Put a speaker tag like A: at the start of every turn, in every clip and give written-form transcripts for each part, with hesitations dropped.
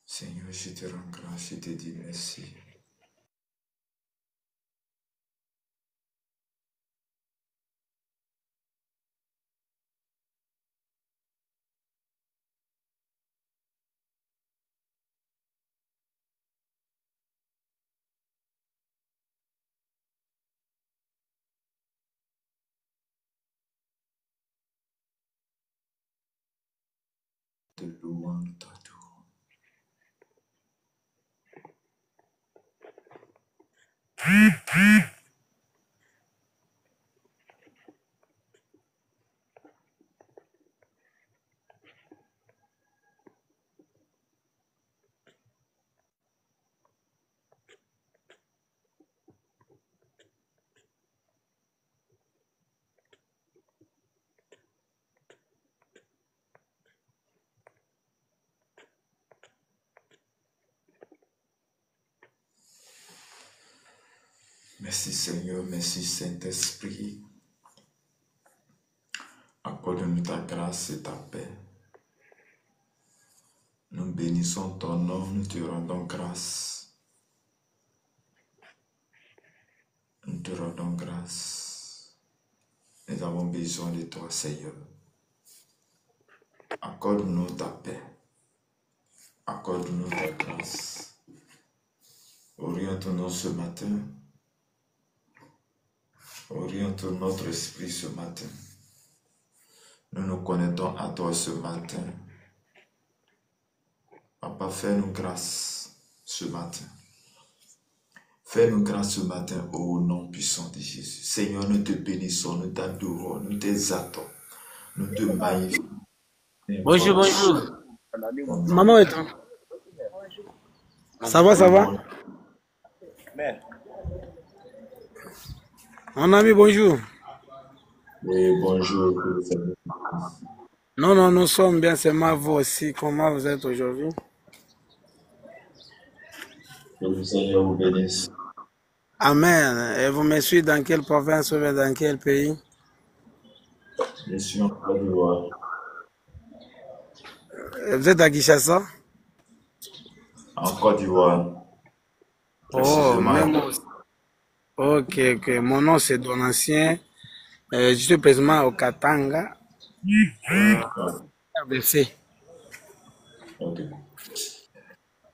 A: Seigneur, je te rends grâce, je te dis merci. De louange, de t'adorons. Merci Seigneur, merci Saint-Esprit. Accorde-nous ta grâce et ta paix. Nous bénissons ton nom, nous te rendons grâce. Nous te rendons grâce. Nous avons besoin de toi, Seigneur. Accorde-nous ta paix. Accorde-nous ta grâce. Oriente-nous ce matin. Oriente notre esprit ce matin. Nous nous connectons à toi ce matin. Papa, fais-nous grâce ce matin. Fais-nous grâce ce matin au nom puissant de Jésus. Seigneur, nous te bénissons, nous t'adorons, nous t'exaltons, nous te magnifions.
B: Bonjour, bonjour. Maman est là. Ça va, ça va? Mon ami, bonjour.
A: Oui, bonjour.
B: Non, non, nous sommes bien, c'est moi, vous aussi. Comment vous êtes aujourd'hui?
A: Que le Seigneur vous bénisse.
B: Amen. Et vous me suivez dans quelle province ou dans quel pays?
A: Je suis en Côte d'Ivoire.
B: Vous êtes à Kinshasa?
A: En Côte d'Ivoire.
B: Oh, même aussi. Ok, ok. Mon nom c'est Donatien. Je suis présentement au Katanga. RDC.
A: Ok.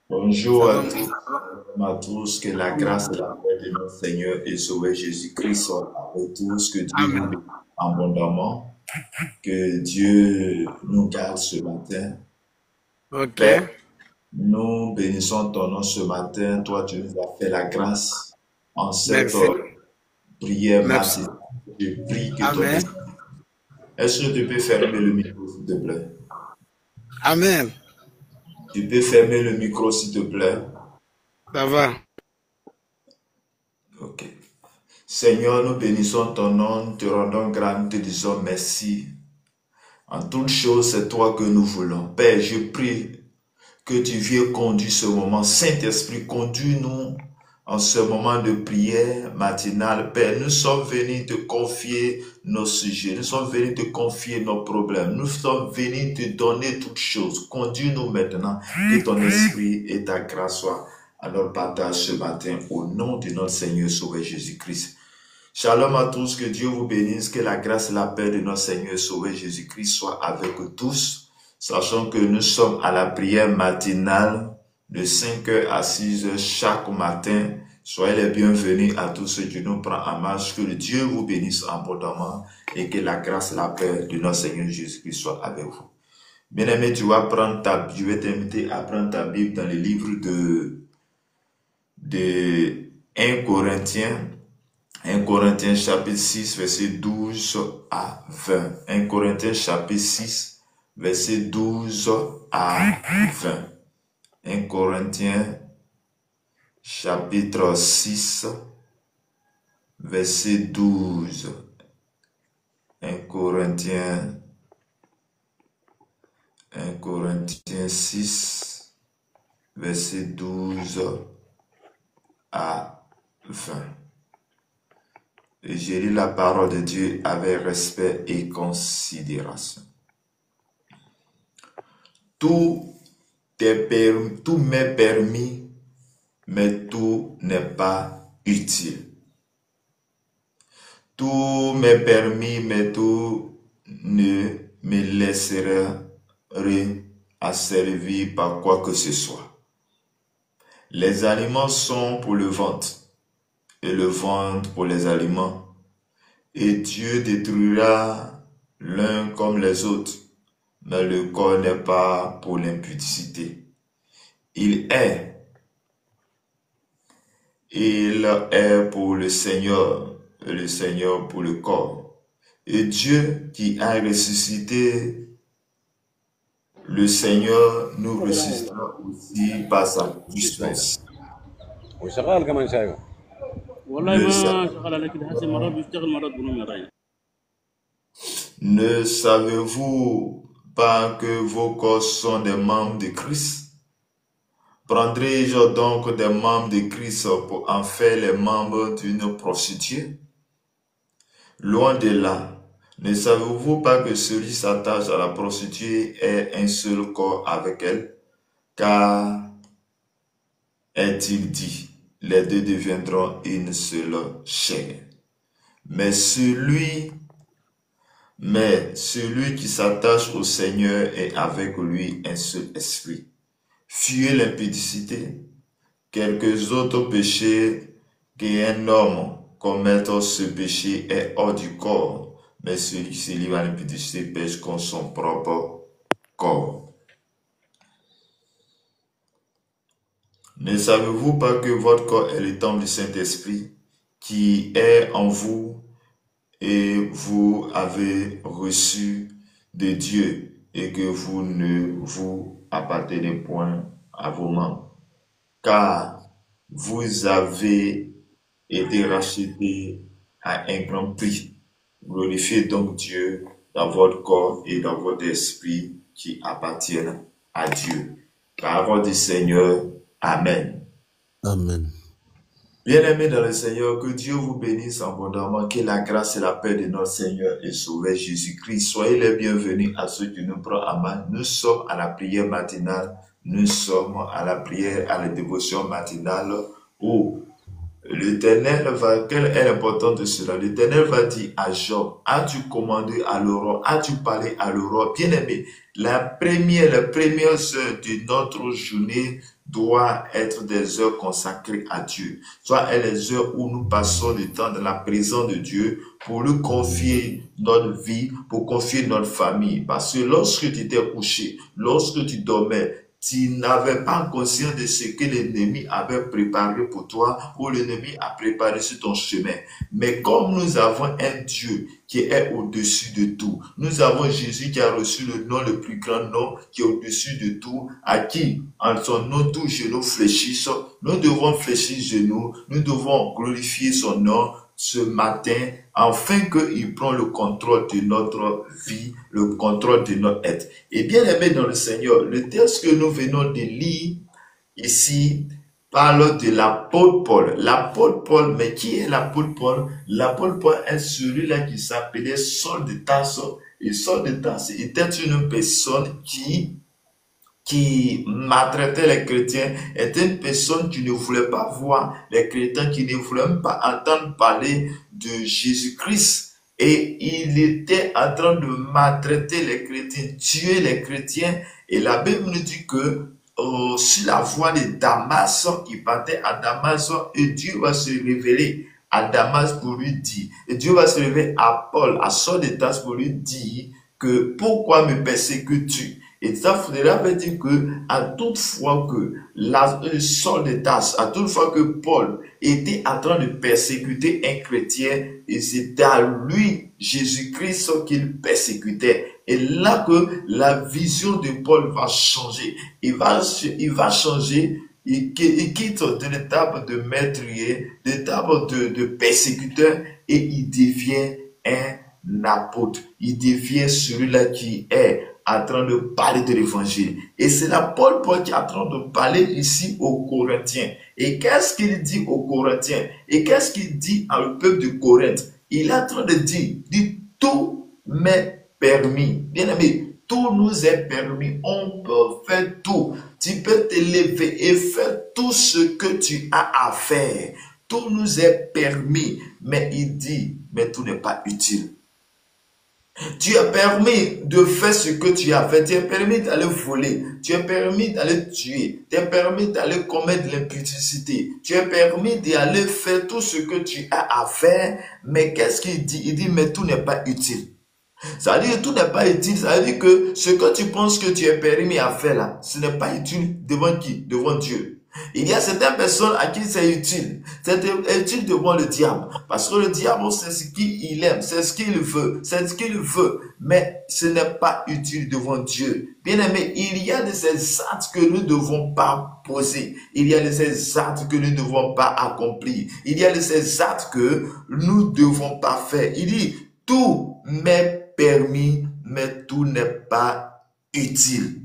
A: Bonjour à tous, que la grâce et la paix de notre Seigneur et Sauveur Jésus-Christ soient avec tous, que Dieu nous bénisse abondamment, que Dieu nous garde ce matin.
B: Ok.
A: Père, nous bénissons ton nom ce matin, toi tu nous as fait la grâce en cette prière matinale. Je prie que ton esprit. Est-ce que tu peux fermer le micro s'il te plaît?
B: Amen.
A: Tu peux fermer le micro s'il te plaît?
B: Ça va.
A: Ok. Seigneur, nous bénissons ton nom, nous te rendons grâce, nous te disons merci. En toutes choses, c'est toi que nous voulons. Père, je prie que tu viennes conduire ce moment. Saint-Esprit, conduis-nous en ce moment de prière matinale. Père, nous sommes venus te confier nos sujets. Nous sommes venus te confier nos problèmes. Nous sommes venus te donner toutes choses. Conduis-nous maintenant. Que ton esprit et ta grâce soient à notre partage ce matin. Au nom de notre Seigneur Sauveur Jésus-Christ. Shalom à tous. Que Dieu vous bénisse. Que la grâce et la paix de notre Seigneur Sauveur Jésus-Christ soient avec tous. Sachant que nous sommes à la prière matinale de 5h à 6h chaque matin. Soyez les bienvenus à tous ceux qui nous prennent en marche. Que le Dieu vous bénisse abondamment et que la grâce et la paix de notre Seigneur Jésus-Christ soient avec vous. Bien-aimé, je vais t'inviter à prendre ta Bible dans le livre de 1 Corinthiens. 1 Corinthiens chapitre 6, verset 12 à 20. 1 Corinthiens chapitre 6, verset 12 à 20. 1 Corinthiens chapitre 6, verset 12. 1 Corinthiens 6, verset 12 à 20. Et j'ai lu la parole de Dieu avec respect et considération. Tout m'est permis, mais tout n'est pas utile. Tout m'est permis, mais tout ne me laissera asservir par quoi que ce soit. Les aliments sont pour le ventre, et le ventre pour les aliments. Et Dieu détruira l'un comme les autres, mais le corps n'est pas pour l'impudicité. Il est pour le Seigneur, et le Seigneur pour le corps. Et Dieu qui a ressuscité le Seigneur nous ressuscitera aussi par sa puissance. Ne savez-vous pas que vos corps sont des membres de Christ? Prendrai-je donc des membres de Christ pour en faire les membres d'une prostituée? Loin de là. Ne savez-vous pas que celui qui s'attache à la prostituée est un seul corps avec elle? Car, est-il dit, les deux deviendront une seule chair. Mais celui qui s'attache au Seigneur est avec lui un seul esprit. Fuyez l'impudicité. Quelques autres péchés qu'un homme commette, ce péché est hors du corps. Mais celui qui se livre à l'impudicité pêche contre son propre corps. Ne savez-vous pas que votre corps est le temple du Saint-Esprit qui est en vous et vous avez reçu de Dieu et que vous ne vous appartenez point à vos membres, car vous avez été rachetés à un grand prix. Glorifiez donc Dieu dans votre corps et dans votre esprit qui appartiennent à Dieu. Parole du Seigneur. Amen.
C: Amen.
A: Bien-aimés dans le Seigneur, que Dieu vous bénisse abondamment, que la grâce et la paix de notre Seigneur et Sauveur Jésus-Christ, soyez les bienvenus à ceux qui nous prennent à main. Nous sommes à la prière matinale, nous sommes à la prière, à la dévotion matinale où l'Éternel va, quelle est l'importance de cela? L'Éternel va dire à Job, as-tu commandé à l'aurore, as-tu parlé à l'aurore? Bien-aimé, la première heure de notre journée doit être des heures consacrées à Dieu. Soit les heures où nous passons du temps dans la présence de Dieu pour lui confier notre vie, pour confier notre famille. Parce que lorsque tu étais couché, lorsque tu dormais, tu n'avais pas conscience de ce que l'ennemi avait préparé pour toi ou l'ennemi a préparé sur ton chemin. Mais comme nous avons un Dieu qui est au-dessus de tout, nous avons Jésus qui a reçu le nom, le plus grand nom, qui est au-dessus de tout, à qui, en son nom, tous genoux fléchissent. Nous devons fléchir genoux, nous devons glorifier son nom ce matin, afin qu'il prenne le contrôle de notre vie, le contrôle de notre être. Et bien aimé dans le Seigneur, le texte que nous venons de lire ici parle de l'apôtre Paul. L'apôtre Paul, mais qui est l'apôtre Paul? L'apôtre Paul est celui-là qui s'appelait Saul de Tarse. Et Saul de Tarse était une personne qui maltraitait les chrétiens, était une personne qui ne voulait pas voir les chrétiens, qui ne voulait même pas entendre parler de Jésus-Christ. Et il était en train de maltraiter les chrétiens, tuer les chrétiens. Et la Bible nous dit que sur la voie de Damas, il partait à Damas et Dieu va se révéler à Damas pour lui dire, et Dieu va se révéler à Paul, à Saul de Tarse pour lui dire que pourquoi me persécutes-tu? Et ça veut dire que à toute fois que Saul de Tarse, à toute fois que Paul était en train de persécuter un chrétien, et c'était à lui, Jésus-Christ, qu'il persécutait. Et là que la vision de Paul va changer. Il va changer il quitte de l'étape de meurtrier, de l'étape de persécuteur, et il devient un apôtre. Il devient celui-là qui est en train de parler de l'évangile. Et c'est l'apôtre Paul qui est en train de parler ici aux Corinthiens. Et qu'est-ce qu'il dit aux Corinthiens? Et qu'est-ce qu'il dit au peuple de Corinthe? Il est en train de dire tout m'est permis. Bien aimé, tout nous est permis. On peut faire tout. Tu peux te lever et faire tout ce que tu as à faire. Tout nous est permis. Mais il dit, mais tout n'est pas utile. Tu es permis de faire ce que tu as fait. Tu es permis d'aller voler. Tu es permis d'aller tuer. Tu es permis d'aller commettre l'impudicité. Tu es permis d'aller faire tout ce que tu as à faire. Mais qu'est-ce qu'il dit? Il dit, mais tout n'est pas utile. Ça veut dire que tout n'est pas utile. Ça veut dire que ce que tu penses que tu es permis à faire là, ce n'est pas utile devant qui? Devant Dieu. Il y a certaines personnes à qui c'est utile. C'est utile devant le diable. Parce que le diable, c'est ce qu'il aime, c'est ce qu'il veut, c'est ce qu'il veut. Mais ce n'est pas utile devant Dieu. Bien aimé, il y a de ces actes que nous ne devons pas poser. Il y a de ces actes que nous ne devons pas accomplir. Il y a de ces actes que nous ne devons pas faire. Il dit, tout m'est permis, mais tout n'est pas utile.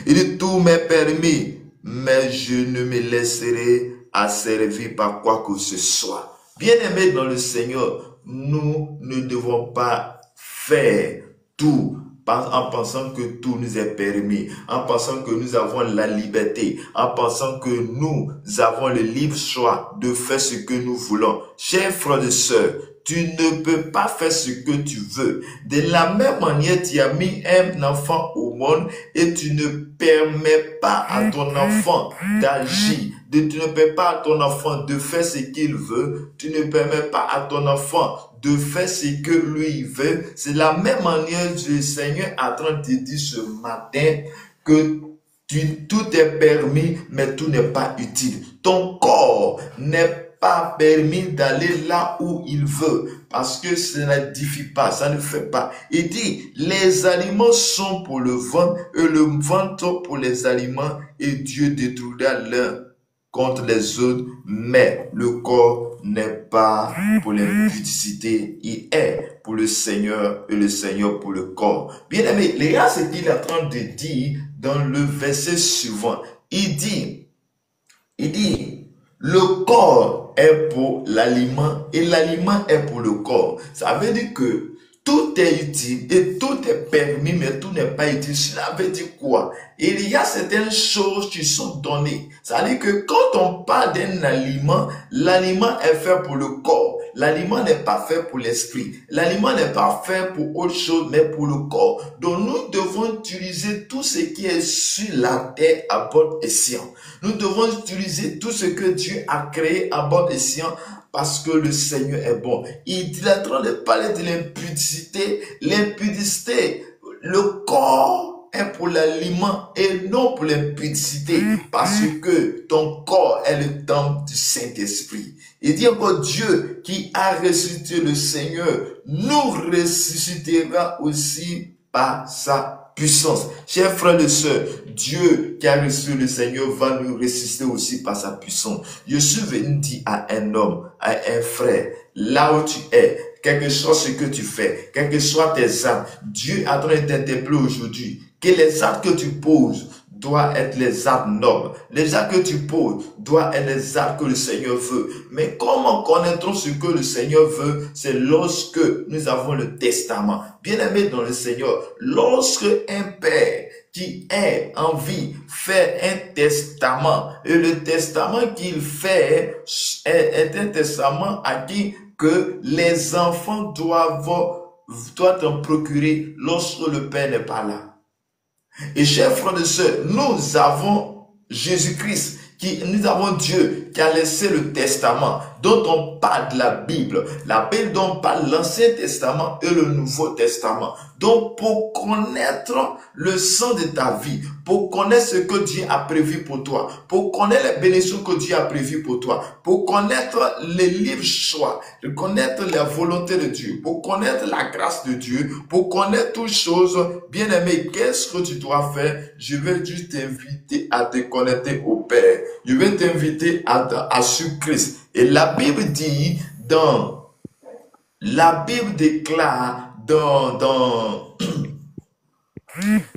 A: Il dit, tout m'est permis, mais je ne me laisserai asservir par quoi que ce soit. Bien-aimés dans le Seigneur, nous ne devons pas faire tout en pensant que tout nous est permis, en pensant que nous avons la liberté, en pensant que nous avons le libre choix de faire ce que nous voulons. Chers frères et sœurs, tu ne peux pas faire ce que tu veux. De la même manière, tu as mis un enfant au monde et tu ne permets pas à ton enfant d'agir. Tu ne permets pas à ton enfant de faire ce qu'il veut. Tu ne permets pas à ton enfant de faire ce que lui veut. C'est la même manière que le Seigneur est en train de te dire ce matin que tout est permis, mais tout n'est pas utile. Ton corps n'est pas permis d'aller là où il veut, parce que ça n'édifie pas, ça ne fait pas. Il dit, les aliments sont pour le ventre et le ventre pour les aliments, et Dieu détruira l'un contre les autres, mais le corps n'est pas pour l'impudicité, il est pour le Seigneur et le Seigneur pour le corps. Bien aimé, regarde ce qu'il est en train de dire dans le verset suivant. Il dit, le corps est pour l'aliment et l'aliment est pour le corps. Ça veut dire que tout est utile et tout est permis, mais tout n'est pas utile. Cela veut dire quoi? Il y a certaines choses qui sont données. Ça veut dire que quand on parle d'un aliment, l'aliment est fait pour le corps. L'aliment n'est pas fait pour l'esprit. L'aliment n'est pas fait pour autre chose, mais pour le corps. Donc nous devons utiliser tout ce qui est sur la terre à bon escient. Nous devons utiliser tout ce que Dieu a créé à bon escient, parce que le Seigneur est bon. Il est en train de parler de l'impudicité. L'impudicité, le corps est pour l'aliment et non pour l'impudicité. Parce que ton corps est le temple du Saint-Esprit. Il dit encore, Dieu qui a ressuscité le Seigneur nous ressuscitera aussi par sa puissance. Chers frères et sœurs, Dieu qui a reçu le Seigneur va nous ressusciter aussi par sa puissance. Je suis venu dire à un homme, à un frère, là où tu es, quel que soit ce que tu fais, quels que soient tes actes, Dieu est en train de t'interpeller aujourd'hui, que les actes que tu poses doivent être les actes nobles. Les actes que tu poses doivent être les actes que le Seigneur veut. Mais comment connaîtrons ce que le Seigneur veut? C'est lorsque nous avons le testament. Bien-aimé dans le Seigneur, lorsque un père qui est en vie fait un testament, et le testament qu'il fait est un testament à qui que les enfants doivent en procurer lorsque le père n'est pas là. Et chers frères et sœurs, nous avons Jésus-Christ, nous avons Dieu qui a laissé le testament, dont on parle de la Bible dont on parle l'Ancien Testament et le Nouveau Testament. Donc, pour connaître le sens de ta vie, pour connaître ce que Dieu a prévu pour toi, pour connaître les bénédictions que Dieu a prévues pour toi, pour connaître les livres choix, pour connaître la volonté de Dieu, pour connaître la grâce de Dieu, pour connaître toutes choses, bien aimé, qu'est-ce que tu dois faire? Je vais juste t'inviter à te connecter au Père. Je vais t'inviter à suivre Christ. Et la Bible dit la Bible déclare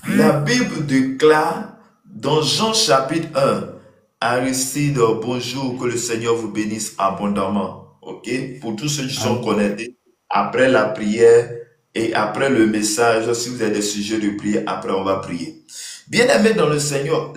A: la Bible déclare dans Jean chapitre 1, Aristide, bonjour, que le Seigneur vous bénisse abondamment. Ok? Pour tous ceux qui sont connectés, après la prière et après le message, si vous avez des sujets de prière, après on va prier. Bien-aimé dans le Seigneur,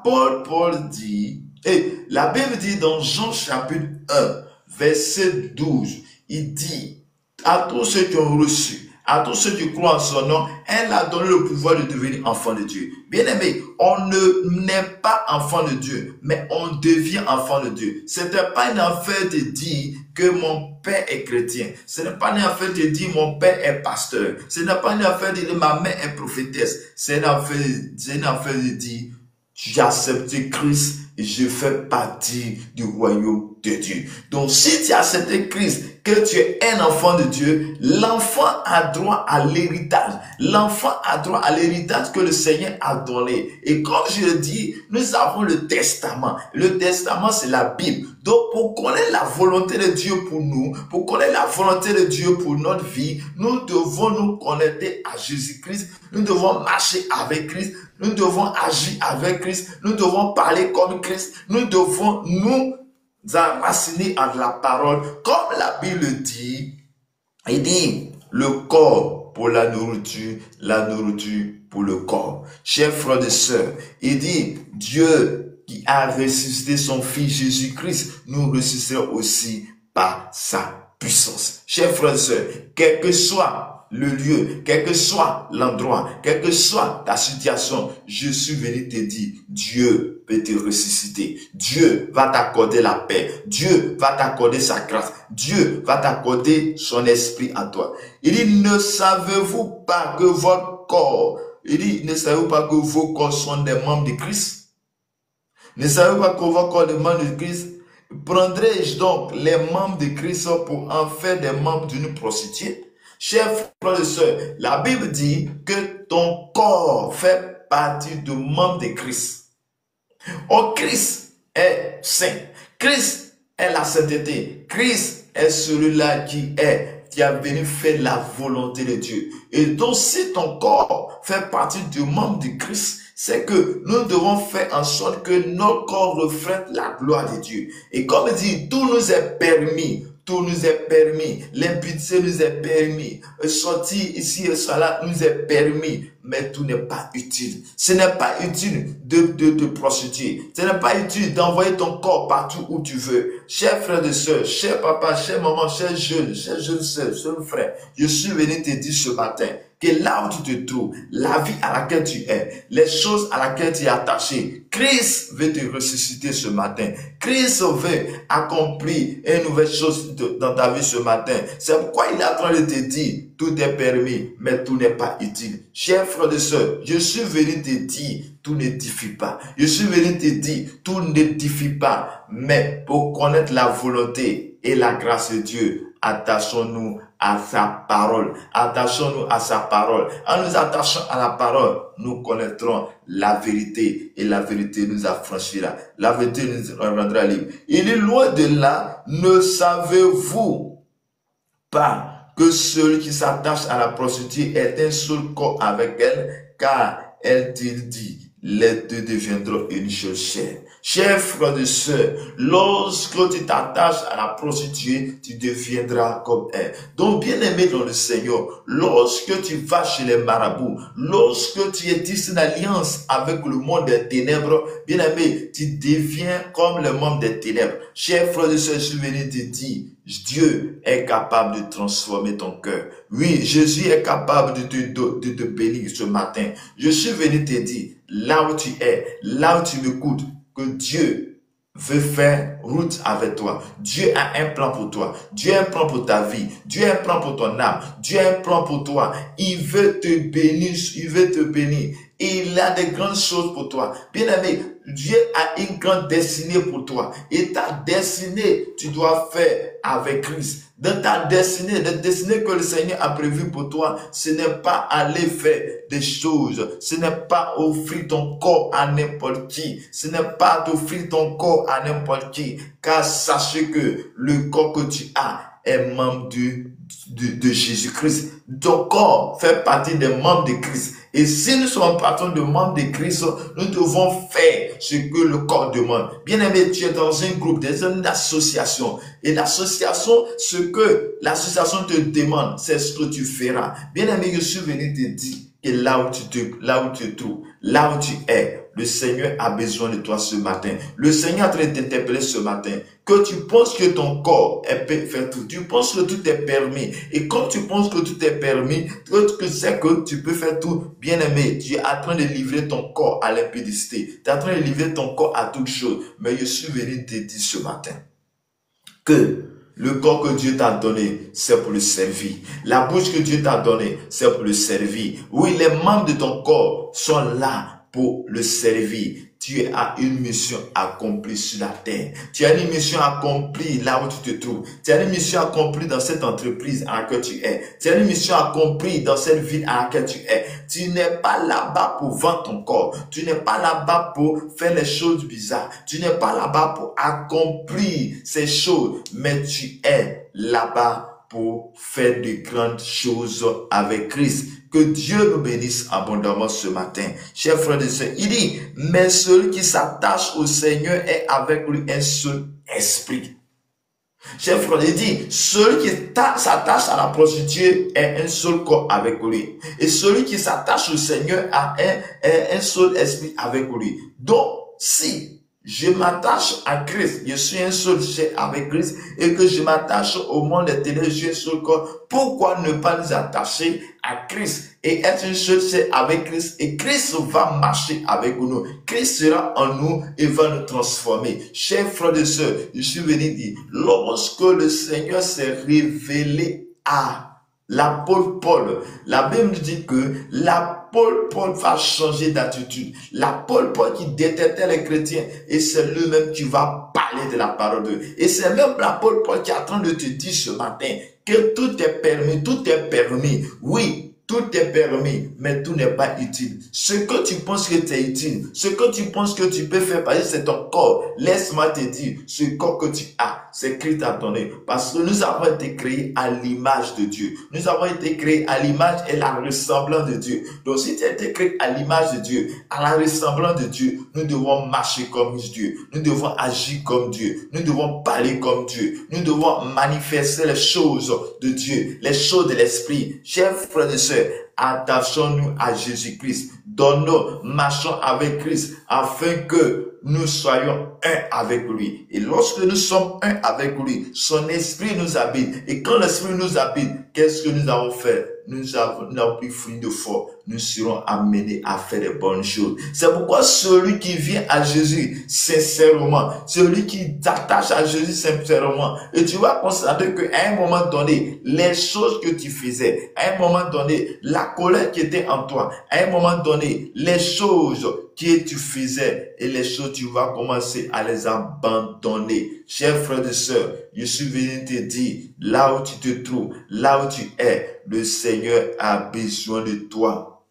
A: Paul dit, et la Bible dit dans Jean chapitre 1, verset 12, il dit, à tous ceux qui ont reçu, à tous ceux qui croient en son nom, elle a donné le pouvoir de devenir enfant de Dieu. Bien-aimé, on ne naît pas enfant de Dieu, mais on devient enfant de Dieu. Ce n'est pas une affaire de dire que mon père est chrétien. Ce n'est pas une affaire de dire mon père est pasteur. Ce n'est pas une affaire de dire ma mère est prophétesse. C'est une affaire de dire j'ai accepté Christ et je fais partie du royaume de Dieu. Donc, si tu as accepté Christ, que tu es un enfant de Dieu, l'enfant a droit à l'héritage. L'enfant a droit à l'héritage que le Seigneur a donné. Et comme je le dis, nous avons le testament. Le testament, c'est la Bible. Donc, pour connaître la volonté de Dieu pour nous, pour connaître la volonté de Dieu pour notre vie, nous devons nous connecter à Jésus-Christ. Nous devons marcher avec Christ. Nous devons agir avec Christ. Nous devons parler comme Christ. Nous devons nous enraciner en la parole. Comme la Bible dit, il dit le corps pour la nourriture pour le corps. Chers frères et sœurs, il dit Dieu qui a ressuscité son Fils Jésus-Christ, nous ressusciterons aussi par sa puissance. Chers frères et sœurs, quel que soit le lieu, quel que soit l'endroit, quelle que soit ta situation, je suis venu te dire, Dieu peut te ressusciter. Dieu va t'accorder la paix. Dieu va t'accorder sa grâce. Dieu va t'accorder son esprit à toi. Il dit, ne savez-vous pas que votre corps, il dit, ne savez-vous pas que vos corps sont des membres de Christ? Ne savez-vous pas que vos corps sont des membres de Christ? Prendrai-je donc les membres de Christ pour en faire des membres d'une prostituée? Chers frères et sœurs, la Bible dit que ton corps fait partie du membre de Christ. Oh, Christ est saint. Christ est la sainteté. Christ est celui-là qui a venu faire la volonté de Dieu. Et donc, si ton corps fait partie du membre de Christ, c'est que nous devons faire en sorte que notre corps reflète la gloire de Dieu. Et comme il dit, tout nous est permis. Tout nous est permis. L'impureté nous est permis. Sortir ici et cela nous est permis. Mais tout n'est pas utile. Ce n'est pas utile de prostituer. Ce n'est pas utile d'envoyer ton corps partout où tu veux. Chers frères et sœurs, chers papas, chers mamans, chers jeunes sœurs, chers frères, je suis venu te dire ce matin que là où tu te trouves, la vie à laquelle tu es, les choses à laquelle tu es attaché, Christ veut te ressusciter ce matin. Christ veut accomplir une nouvelle chose dans ta vie ce matin. C'est pourquoi il est en train de te dire, tout est permis, mais tout n'est pas utile. Chers frères et sœurs, je suis venu te dire, tout n'édifie pas. Je suis venu te dire, tout n'édifie pas. Mais pour connaître la volonté et la grâce de Dieu, attachons-nous à sa parole. Attachons-nous à sa parole. En nous attachant à la parole, nous connaîtrons la vérité et la vérité nous affranchira. La vérité nous rendra libre. Il est loin de là. Ne savez-vous pas que celui qui s'attache à la prostituée est un seul corps avec elle, car elle te dit, les deux deviendront une seule chair. Chers frères et sœurs, lorsque tu t'attaches à la prostituée, tu deviendras comme elle. Donc, bien aimé dans le Seigneur, lorsque tu vas chez les marabouts, lorsque tu es tissé une alliance avec le monde des ténèbres, bien aimé, tu deviens comme le monde des ténèbres. Chers frères et sœurs, je suis venu te dire, Dieu est capable de transformer ton cœur. Oui, Jésus est capable de te bénir ce matin. Je suis venu te dire, là où tu es, là où tu m'écoutes, que Dieu veut faire route avec toi. Dieu a un plan pour toi. Dieu a un plan pour ta vie. Dieu a un plan pour ton âme. Dieu a un plan pour toi. Il veut te bénir. Il veut te bénir. Il a de grandes choses pour toi. Bien-aimé, Dieu a une grande destinée pour toi. Et ta destinée, tu dois faire avec Christ. Dans ta destinée, la destinée que le Seigneur a prévue pour toi, ce n'est pas aller faire des choses. Ce n'est pas offrir ton corps à n'importe qui. Ce n'est pas t'offrir ton corps à n'importe qui. Car sachez que le corps que tu as est membre de Jésus-Christ. Ton corps fait partie des membres de Christ. Et si nous sommes partie de membres de Christ, nous devons faire ce que le corps demande. Bien aimé, tu es dans un groupe, dans une association. Et l'association, ce que l'association te demande, c'est ce que tu feras. Bien aimé, je suis venu te dire que là où tu te trouves, là où tu es, le Seigneur a besoin de toi ce matin. Le Seigneur est en train de t'interpeller ce matin. Que tu penses que ton corps peut faire tout. Tu penses que tout est permis. Et quand tu penses que tout est permis, que c'est que tu peux faire tout. Bien aimé, tu es en train de livrer ton corps à l'impudicité. Tu es en train de livrer ton corps à toute chose. Mais je suis venu te dire ce matin que le corps que Dieu t'a donné, c'est pour le servir. La bouche que Dieu t'a donnée, c'est pour le servir. Oui, les membres de ton corps sont là pour le servir. Tu as une mission accomplie sur la terre. Tu as une mission accomplie là où tu te trouves. Tu as une mission accomplie dans cette entreprise à laquelle tu es. Tu as une mission accomplie dans cette ville à laquelle tu es. Tu n'es pas là-bas pour vendre ton corps. Tu n'es pas là-bas pour faire les choses bizarres. Tu n'es pas là-bas pour accomplir ces choses. Mais tu es là-bas pour faire de grandes choses avec Christ. Que Dieu nous bénisse abondamment ce matin. Chers frères et sœurs, il dit, mais celui qui s'attache au Seigneur est avec lui un seul esprit. Chers frères, il dit, celui qui s'attache à la prostituée est un seul corps avec lui. Et celui qui s'attache au Seigneur a un seul esprit avec lui. Donc, si je m'attache à Christ, je suis un seul chair avec Christ, et que je m'attache au monde des ténèbres, je suis un seul corps, pourquoi ne pas nous attacher à Christ et être un seul chair avec Christ, et Christ va marcher avec nous. Christ sera en nous et va nous transformer. Chers frères et sœurs, je suis venu dire, lorsque le Seigneur s'est révélé à l'apôtre Paul, la Bible dit que l'apôtre Paul va changer d'attitude. L'apôtre Paul qui détestait les chrétiens, et c'est lui-même qui va parler de la parole de Dieu. Et c'est même l'apôtre Paul qui est en train de te dire ce matin que tout est permis, tout est permis. Oui, tout est permis, mais tout n'est pas utile. Ce que tu penses que c'est utile, ce que tu penses que tu peux faire passer, c'est ton corps. Laisse-moi te dire, ce corps que tu as, c'est Christ t'a donné. Parce que nous avons été créés à l'image de Dieu. Nous avons été créés à l'image et la ressemblance de Dieu. Donc si tu as été créé à l'image de Dieu, à la ressemblance de Dieu, nous devons marcher comme Dieu. Nous devons agir comme Dieu. Nous devons parler comme Dieu. Nous devons manifester les choses de Dieu, les choses de l'esprit. Chers frères et sœurs, attachons-nous à Jésus-Christ. Donnons, marchons avec Christ afin que nous soyons un avec lui. Et lorsque nous sommes un avec lui, son esprit nous habite. Et quand l'esprit nous habite, qu'est-ce que nous avons fait? Nous avons pris fruit de foi. Nous serons amenés à faire de bonnes choses. C'est pourquoi celui qui vient à Jésus sincèrement, celui qui t'attache à Jésus sincèrement, et tu vas constater qu'à un moment donné, les choses que tu faisais, à un moment donné, la colère qui était en toi, à un moment donné, les choses que tu faisais et les choses, tu vas commencer à les abandonner. Chers frères et sœurs, je suis venu te dire, là où tu te trouves, là où tu es, le Seigneur a besoin de toi.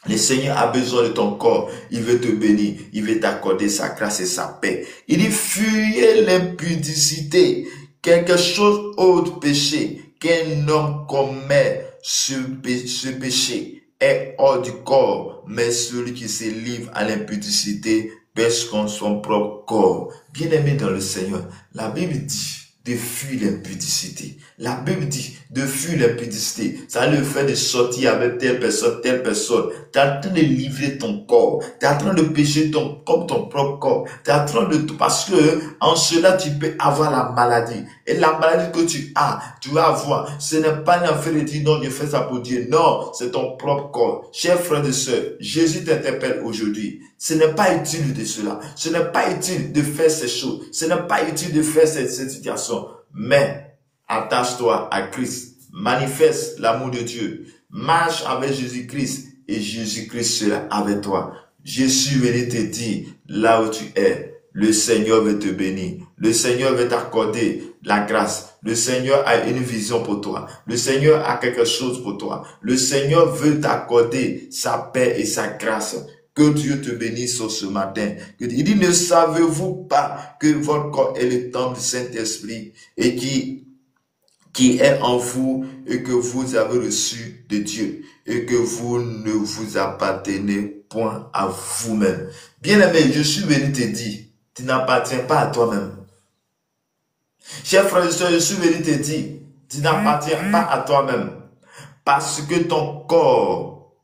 A: Le Seigneur a besoin de ton corps. Il veut te bénir. Il veut t'accorder sa grâce et sa paix. Il dit, fuyez l'impudicité. Quelque chose autre péché qu'un homme commet ce péché est hors du corps. Mais celui qui se livre à l'impudicité pêche contre son propre corps. Bien-aimé dans le Seigneur, la Bible dit de fuir l'impudicité. La Bible dit de fuir l'impudicité. Ça le fait de sortir avec telle personne, telle personne. Tu es en train de livrer ton corps. Tu es en train de pécher comme ton propre corps. Tu es en train de tout, parce que en cela tu peux avoir la maladie. Et la maladie que tu vas avoir. Ce n'est pas l'enfer de dire non, je fais ça pour Dieu. Non, c'est ton propre corps. Chers frères et sœurs, Jésus t'interpelle aujourd'hui. Ce n'est pas utile de cela. Ce n'est pas utile de faire ces choses. Ce n'est pas utile de faire cette situation. Mais attache-toi à Christ. Manifeste l'amour de Dieu. Marche avec Jésus-Christ et Jésus-Christ sera avec toi. Je suis venu te dire, là où tu es, le Seigneur veut te bénir. Le Seigneur veut t'accorder la grâce. Le Seigneur a une vision pour toi. Le Seigneur a quelque chose pour toi. Le Seigneur veut t'accorder sa paix et sa grâce. Que Dieu te bénisse ce matin. Il dit, ne savez-vous pas que votre corps est le temple du Saint-Esprit et qui est en vous et que vous avez reçu de Dieu et que vous ne vous appartenez point à vous-même. Bien-aimé, je suis venu te dire, tu n'appartiens pas à toi-même. Chers frères et sœurs, je suis venu te dire, tu n'appartiens pas à toi-même. Parce que ton corps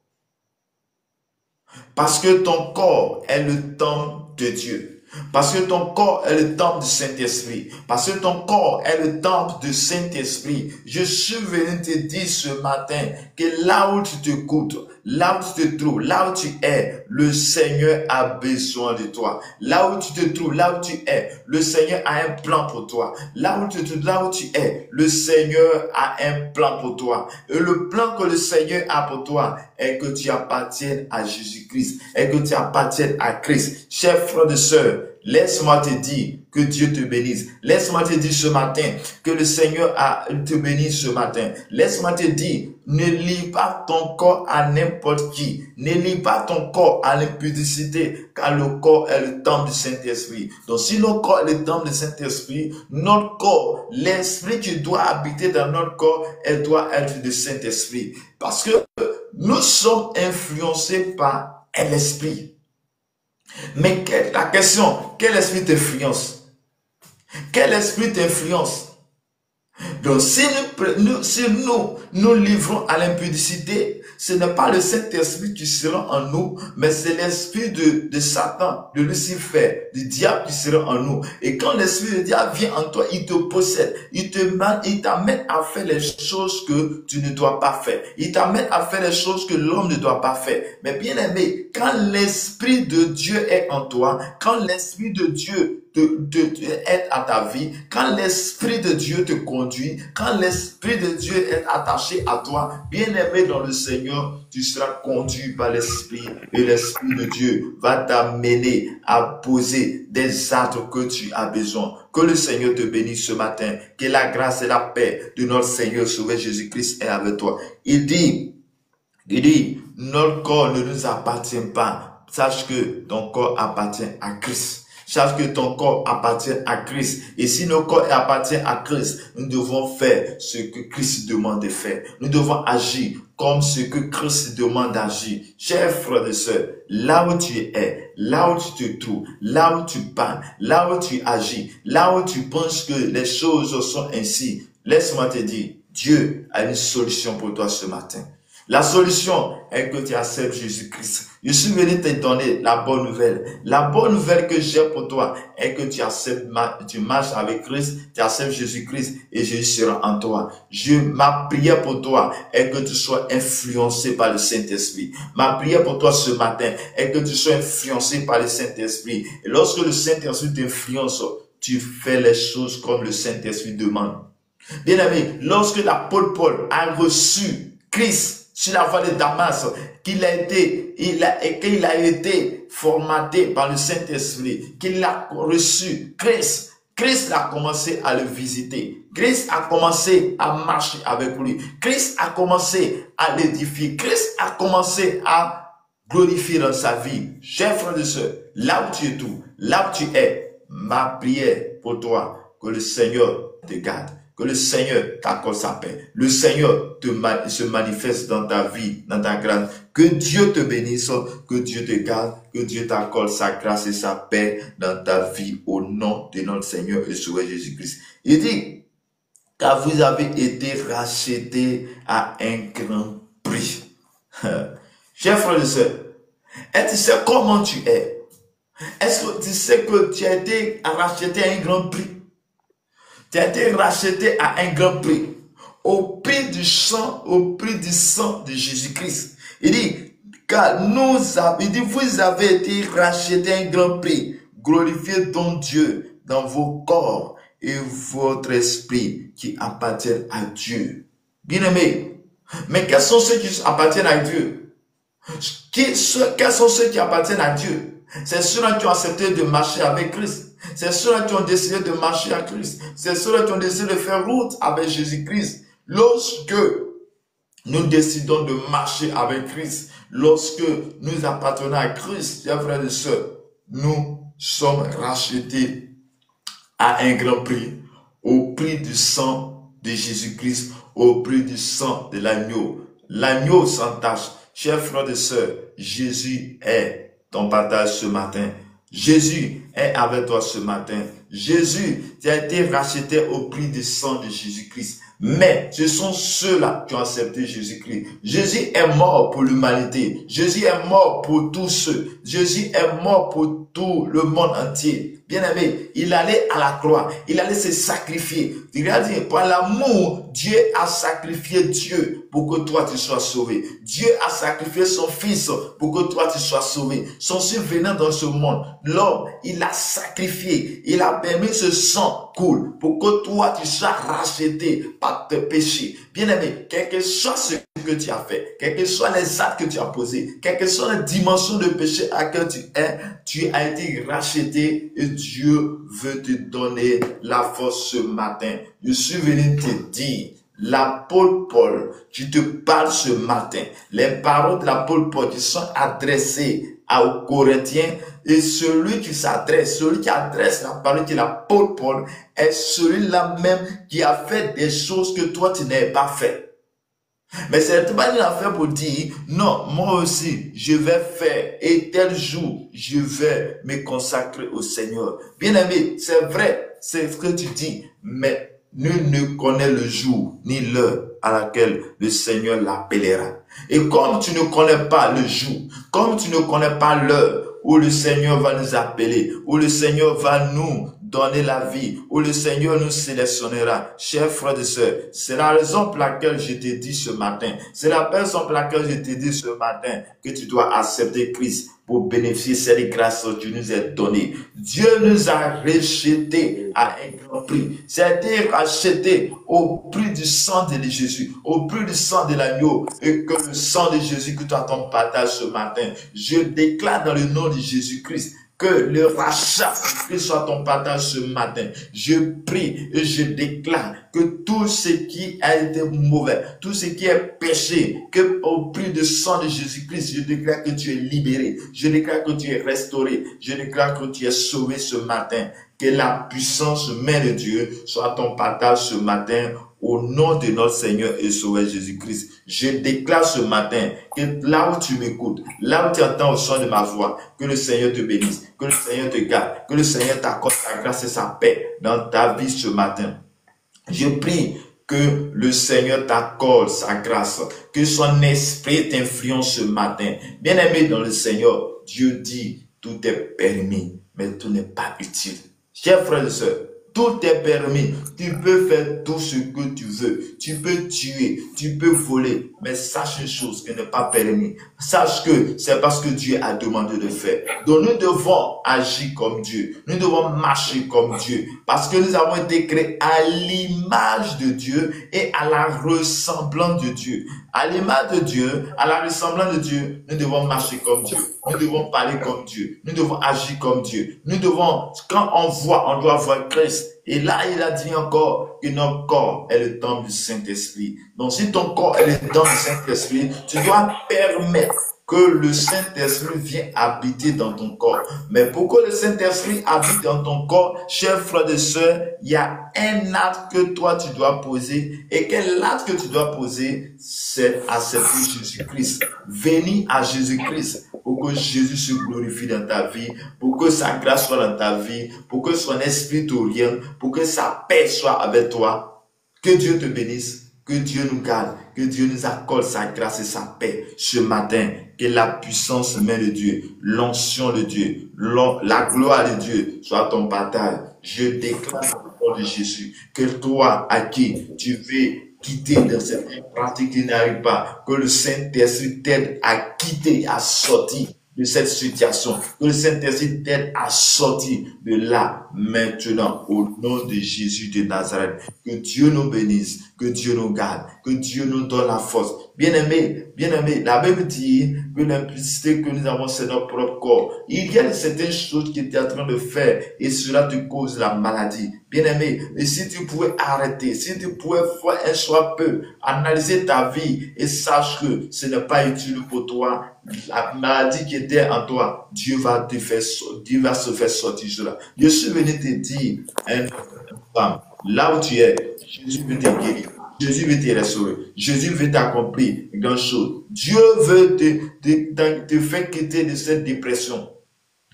A: est le temple de Dieu. Parce que ton corps est le temple du Saint-Esprit. Parce que ton corps est le temple du Saint-Esprit. Je suis venu te dire ce matin que là où tu t'écoutes, là où tu te trouves, là où tu es, le Seigneur a besoin de toi. Là où tu te trouves, là où tu es, le Seigneur a un plan pour toi. Là où tu es, le Seigneur a un plan pour toi. Et le plan que le Seigneur a pour toi est que tu appartiennes à Jésus-Christ, est que tu appartiennes à Christ. Chers frères et sœurs, laisse-moi te dire que Dieu te bénisse. Laisse-moi te dire ce matin que le Seigneur a te béni ce matin. Laisse-moi te dire, ne lie pas ton corps à n'importe qui. Ne lie pas ton corps à l'impudicité, car le corps est le temple du Saint-Esprit. Donc si le corps est le temple du Saint-Esprit, notre corps, l'esprit qui doit habiter dans notre corps, elle doit être le Saint-Esprit. Parce que nous sommes influencés par l'esprit. Mais la question, quel esprit t'influence? Quel esprit t'influence? Donc, si nous livrons à l'impudicité, ce n'est pas le Saint-Esprit qui sera en nous, mais c'est l'esprit de Satan, de Lucifer, du diable qui sera en nous. Et quand l'esprit du diable vient en toi, il te possède, il t'amène à faire les choses que tu ne dois pas faire. Il t'amène à faire les choses que l'homme ne doit pas faire. Mais bien aimé, quand l'esprit de Dieu est en toi, quand l'esprit de Dieu est à ta vie, quand l'esprit de Dieu te conduit, quand l'esprit de Dieu est attaché à toi, bien-aimé dans le Seigneur, tu seras conduit par l'esprit et l'esprit de Dieu va t'amener à poser des actes que tu as besoin. Que le Seigneur te bénisse ce matin, que la grâce et la paix de notre Seigneur Sauveur Jésus-Christ est avec toi. Il dit, notre corps ne nous appartient pas. Sache que ton corps appartient à Christ. Sache que ton corps appartient à Christ. Et si nos corps appartiennent à Christ, nous devons faire ce que Christ demande de faire. Nous devons agir comme ce que Christ demande d'agir. Chers frères et sœurs, là où tu es, là où tu te trouves, là où tu parles, là où tu agis, là où tu penses que les choses sont ainsi, laisse-moi te dire, Dieu a une solution pour toi ce matin. La solution est que tu acceptes Jésus-Christ. Je suis venu te donner la bonne nouvelle. La bonne nouvelle que j'ai pour toi est que tu marches avec Christ, tu acceptes Jésus-Christ et Jésus sera en toi. Ma prière pour toi est que tu sois influencé par le Saint-Esprit. Ma prière pour toi ce matin est que tu sois influencé par le Saint-Esprit. Et lorsque le Saint-Esprit t'influence, tu fais les choses comme le Saint-Esprit demande. Bien aimé, lorsque l'apôtre Paul a reçu Christ sur la voie de Damas, qu'il a été formaté par le Saint-Esprit, qu'il a reçu Christ. Christ a commencé à le visiter. Christ a commencé à marcher avec lui. Christ a commencé à l'édifier. Christ a commencé à glorifier dans sa vie. Chers frères et sœurs, là où tu es tout, là où tu es, ma prière pour toi, que le Seigneur te garde. Que le Seigneur t'accorde sa paix. Le Seigneur se manifeste dans ta vie, dans ta grâce. Que Dieu te bénisse, que Dieu te garde, que Dieu t'accorde sa grâce et sa paix dans ta vie au nom de notre Seigneur et Sauveur Jésus-Christ. Il dit, car vous avez été rachetés à un grand prix. Chers frères et sœurs, est-ce que tu sais comment tu es? Est-ce que tu sais que tu as été racheté à un grand prix? Tu as été racheté à un grand prix, au prix du sang de Jésus-Christ. Il dit, car il dit, vous avez été rachetés un grand prix. Glorifiez donc Dieu dans vos corps et votre esprit qui appartiennent à Dieu. Bien-aimés, mais quels sont ceux qui appartiennent à Dieu? Quels sont ceux qui appartiennent à Dieu? C'est ceux-là qui ont accepté de marcher avec Christ. C'est ceux-là qui ont décidé de marcher avec Christ. C'est ceux-là qui ont décidé de faire route avec Jésus-Christ. Lorsque nous décidons de marcher avec Christ, lorsque nous appartenons à Christ, chers frères et sœurs, nous sommes rachetés à un grand prix, au prix du sang de Jésus-Christ, au prix du sang de l'agneau. L'agneau sans tache. Chers frères et sœurs, Jésus est ton partage ce matin. Jésus est avec toi ce matin. Jésus, tu as été racheté au prix du sang de Jésus-Christ. Mais ce sont ceux-là qui ont accepté Jésus-Christ. Jésus est mort pour l'humanité. Jésus est mort pour tous ceux. Jésus est mort pour tout le monde entier. Bien-aimé, il allait à la croix. Il allait se sacrifier. Il a dit, par l'amour, Dieu a sacrifié Dieu pour que toi tu sois sauvé. Dieu a sacrifié son fils pour que toi tu sois sauvé. Son fils venant dans ce monde, l'homme, il a sacrifié. Il a permis ce sang coule pour que toi tu sois racheté par tes péchés. Bien-aimé, quel que soit ce que tu as fait, quels que soient les actes que tu as posés, quelles que soient les dimensions de péché à laquelle tu as été racheté et Dieu veut te donner la force ce matin. Je suis venu te dire, l'apôtre Paul, qui te parle ce matin, les paroles de l'apôtre Paul qui sont adressées aux Corinthiens, et celui qui adresse la parole qui est l'apôtre Paul, est celui-là même qui a fait des choses que toi tu n'avais pas fait. Mais c'est pas une affaire pour dire, non, moi aussi, je vais faire, et tel jour, je vais me consacrer au Seigneur. Bien-aimé, c'est vrai, c'est ce que tu dis, mais nul ne connaît le jour ni l'heure à laquelle le Seigneur l'appellera. Et comme tu ne connais pas le jour, comme tu ne connais pas l'heure où le Seigneur va nous appeler, où le Seigneur va nous donner la vie, où le Seigneur nous sélectionnera. Chers frères et sœurs, c'est la raison pour laquelle je te dis ce matin, c'est la raison pour laquelle je te dis ce matin que tu dois accepter Christ pour bénéficier de cette grâce que tu nous as donnée. Dieu nous a rachetés à un grand prix. C'était racheté au prix du sang de Jésus, au prix du sang de l'agneau, et que le sang de Jésus que tu entends partager ce matin, je déclare dans le nom de Jésus-Christ que le rachat soit ton partage ce matin. Je prie et je déclare que tout ce qui a été mauvais, tout ce qui est péché, que au prix du sang de Jésus-Christ, je déclare que tu es libéré. Je déclare que tu es restauré. Je déclare que tu es sauvé ce matin. Que la puissance même de Dieu soit ton partage ce matin. Au nom de notre Seigneur et Sauveur Jésus-Christ, je déclare ce matin que là où tu m'écoutes, là où tu entends le son de ma voix, que le Seigneur te bénisse, que le Seigneur te garde, que le Seigneur t'accorde sa grâce et sa paix dans ta vie ce matin. Je prie que le Seigneur t'accorde sa grâce, que son esprit t'influence ce matin. Bien-aimé dans le Seigneur, Dieu dit, tout est permis, mais tout n'est pas utile. Chers frères et sœurs, tout est permis. Tu peux faire tout ce que tu veux. Tu peux tuer, tu peux voler. Mais sache une chose qui n'est pas permis. Sache que c'est parce que Dieu a demandé de faire. Donc nous devons agir comme Dieu. Nous devons marcher comme Dieu. Parce que nous avons été créés à l'image de Dieu et à la ressemblance de Dieu. À l'image de Dieu, à la ressemblance de Dieu, nous devons marcher comme Dieu. Nous devons parler comme Dieu. Nous devons agir comme Dieu. Nous devons, quand on doit voir Christ. Et là, il a dit encore que notre corps est le temple du Saint-Esprit. Donc, si ton corps est le temple du Saint-Esprit, tu dois permettre que le Saint-Esprit vienne habiter dans ton corps. Mais pour que le Saint-Esprit habite dans ton corps, chers frères et sœurs, il y a un acte que toi tu dois poser. Et quel acte que tu dois poser? C'est accepter Jésus-Christ. Venir à Jésus-Christ pour que Jésus se glorifie dans ta vie, pour que sa grâce soit dans ta vie, pour que son esprit t'oriente, pour que sa paix soit avec toi. Que Dieu te bénisse. Que Dieu nous garde, que Dieu nous accorde sa grâce et sa paix ce matin. Que la puissance même de Dieu, l'onction de Dieu, la gloire de Dieu soit ton partage. Je déclare au nom de Jésus que toi à qui tu veux quitter dans certaines pratiques qui n'arrivent pas. Que le Saint-Esprit t'aide à quitter, à sortir de cette situation. Que le Saint-Esprit t'aide à sortir de là maintenant au nom de Jésus de Nazareth. Que Dieu nous bénisse, que Dieu nous garde, que Dieu nous donne la force. Bien-aimé, la Bible dit que l'impudicité que nous avons, c'est notre propre corps. Il y a certaines choses que tu es en train de faire et cela te cause la maladie. Bien-aimé, et si tu pouvais arrêter, si tu pouvais faire un choix peu, analyser ta vie et sache que ce n'est pas utile pour toi, la maladie qui était en toi, Dieu va se faire sortir cela. Je suis venu te dire, femme, là où tu es, Jésus veut te guérir. Jésus veut te restaurer. Jésus veut t'accomplir grand chose. Dieu veut te faire quitter de cette dépression.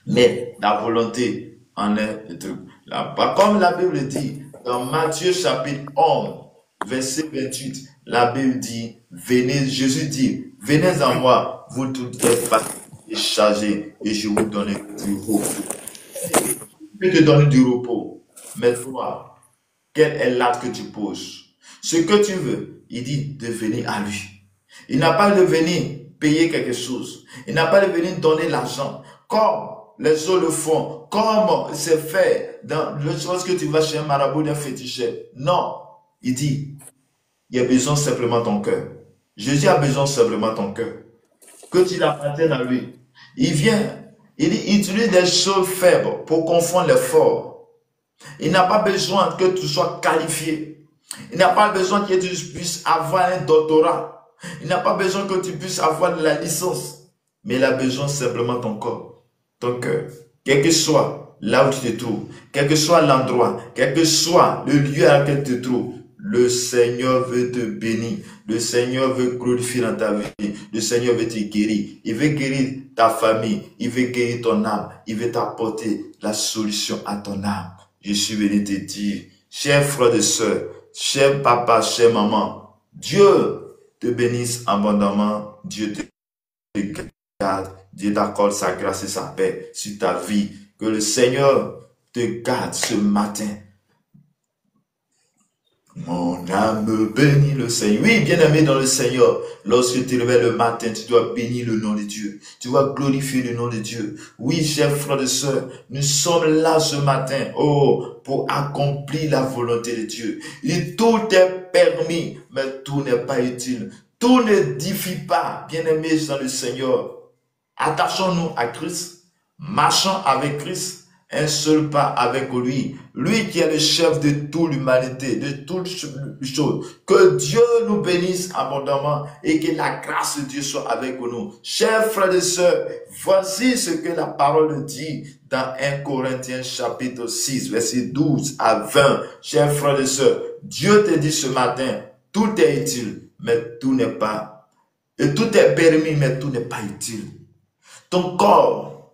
A: Mais la volonté en est le truc. Comme la Bible dit, dans Matthieu chapitre 11, verset 28, la Bible dit, Jésus dit, venez en moi, vous tous êtes fatigués et chargés, et je vous donne du repos. Je vais te donner du repos. Mais toi, quel est l'acte que tu poses? Ce que tu veux, il dit de venir à lui. Il n'a pas de venir payer quelque chose. Il n'a pas de venir donner l'argent. Comme les autres le font. Comme c'est fait dans le chose que tu vas chez un marabout d'un féticheur. Non. Il dit, il y a besoin simplement de ton cœur. Jésus a besoin simplement de ton cœur. Que tu l'appartiennes à lui. Il vient, il utilise des choses faibles pour confondre les forts. Il n'a pas besoin que tu sois qualifié. Il n'a pas besoin que tu puisses avoir un doctorat. Il n'a pas besoin que tu puisses avoir de la licence. Mais il a besoin simplement de ton corps, ton cœur. Quel que soit là où tu te trouves, quel que soit l'endroit, quel que soit le lieu à lequel tu te trouves, le Seigneur veut te bénir. Le Seigneur veut glorifier dans ta vie. Le Seigneur veut te guérir. Il veut guérir ta famille. Il veut guérir ton âme. Il veut t'apporter la solution à ton âme. Je suis venu te dire, chers frères et sœurs, cher papa, chère maman, Dieu te bénisse abondamment, Dieu te garde, Dieu t'accorde sa grâce et sa paix sur ta vie. Que le Seigneur te garde ce matin. Mon âme bénit le Seigneur. Oui, bien-aimé dans le Seigneur, lorsque tu te réveilles le matin, tu dois bénir le nom de Dieu. Tu dois glorifier le nom de Dieu. Oui, chers frères et sœurs, nous sommes là ce matin, pour accomplir la volonté de Dieu. Et tout est permis, mais tout n'est pas utile. Tout n'édifie pas, bien-aimés dans le Seigneur. Attachons-nous à Christ, marchons avec Christ, un seul pas avec lui. Lui qui est le chef de toute l'humanité, de toutes choses. Que Dieu nous bénisse abondamment et que la grâce de Dieu soit avec nous. Chers frères et sœurs, voici ce que la parole dit dans 1 Corinthiens chapitre 6, verset 12 à 20. Chers frères et sœurs, Dieu te dit ce matin, tout est utile, mais tout n'est pas. Et tout est permis, mais tout n'est pas utile. Ton corps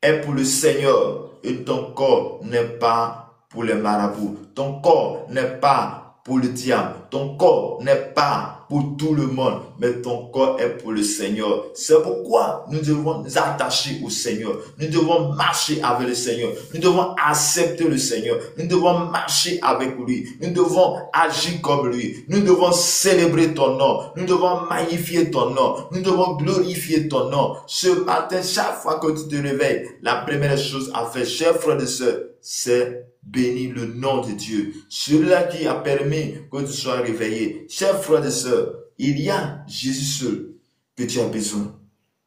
A: est pour le Seigneur. Et ton corps n'est pas pour les marabouts. Ton corps n'est pas pour le diable. Ton corps n'est pas pour tout le monde. Mais ton corps est pour le Seigneur. C'est pourquoi nous devons nous attacher au Seigneur. Nous devons marcher avec le Seigneur. Nous devons accepter le Seigneur. Nous devons marcher avec lui. Nous devons agir comme lui. Nous devons célébrer ton nom. Nous devons magnifier ton nom. Nous devons glorifier ton nom. Ce matin, chaque fois que tu te réveilles, la première chose à faire, chers frères et sœurs, c'est bénir le nom de Dieu. Celui-là qui a permis que tu sois réveillé. Chers frères et sœurs, il y a Jésus seul que tu as besoin.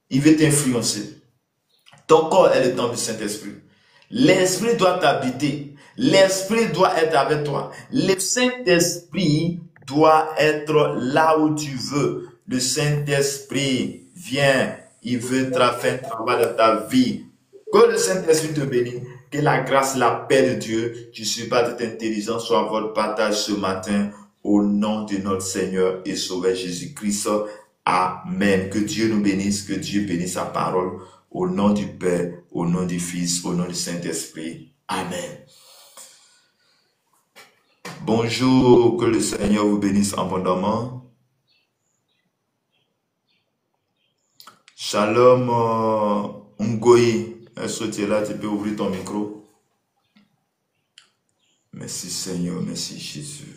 A: Il veut t'influencer. Ton corps est le temple du Saint-Esprit. L'Esprit doit t'habiter. L'Esprit doit être avec toi. Le Saint-Esprit doit être là où tu veux. Le Saint-Esprit vient. Il veut faire un travail dans ta vie. Que le Saint-Esprit te bénisse. Que la grâce, la paix de Dieu, tu suis pas de intelligence, soit votre partage ce matin au nom de notre Seigneur et Sauveur Jésus-Christ. Amen. Que Dieu nous bénisse, que Dieu bénisse sa parole au nom du Père, au nom du Fils, au nom du Saint-Esprit. Amen. Bonjour, que le Seigneur vous bénisse abondamment. Shalom, Ngoyi. Est-ce que tu es là, tu peux ouvrir ton micro? Merci Seigneur, merci Jésus.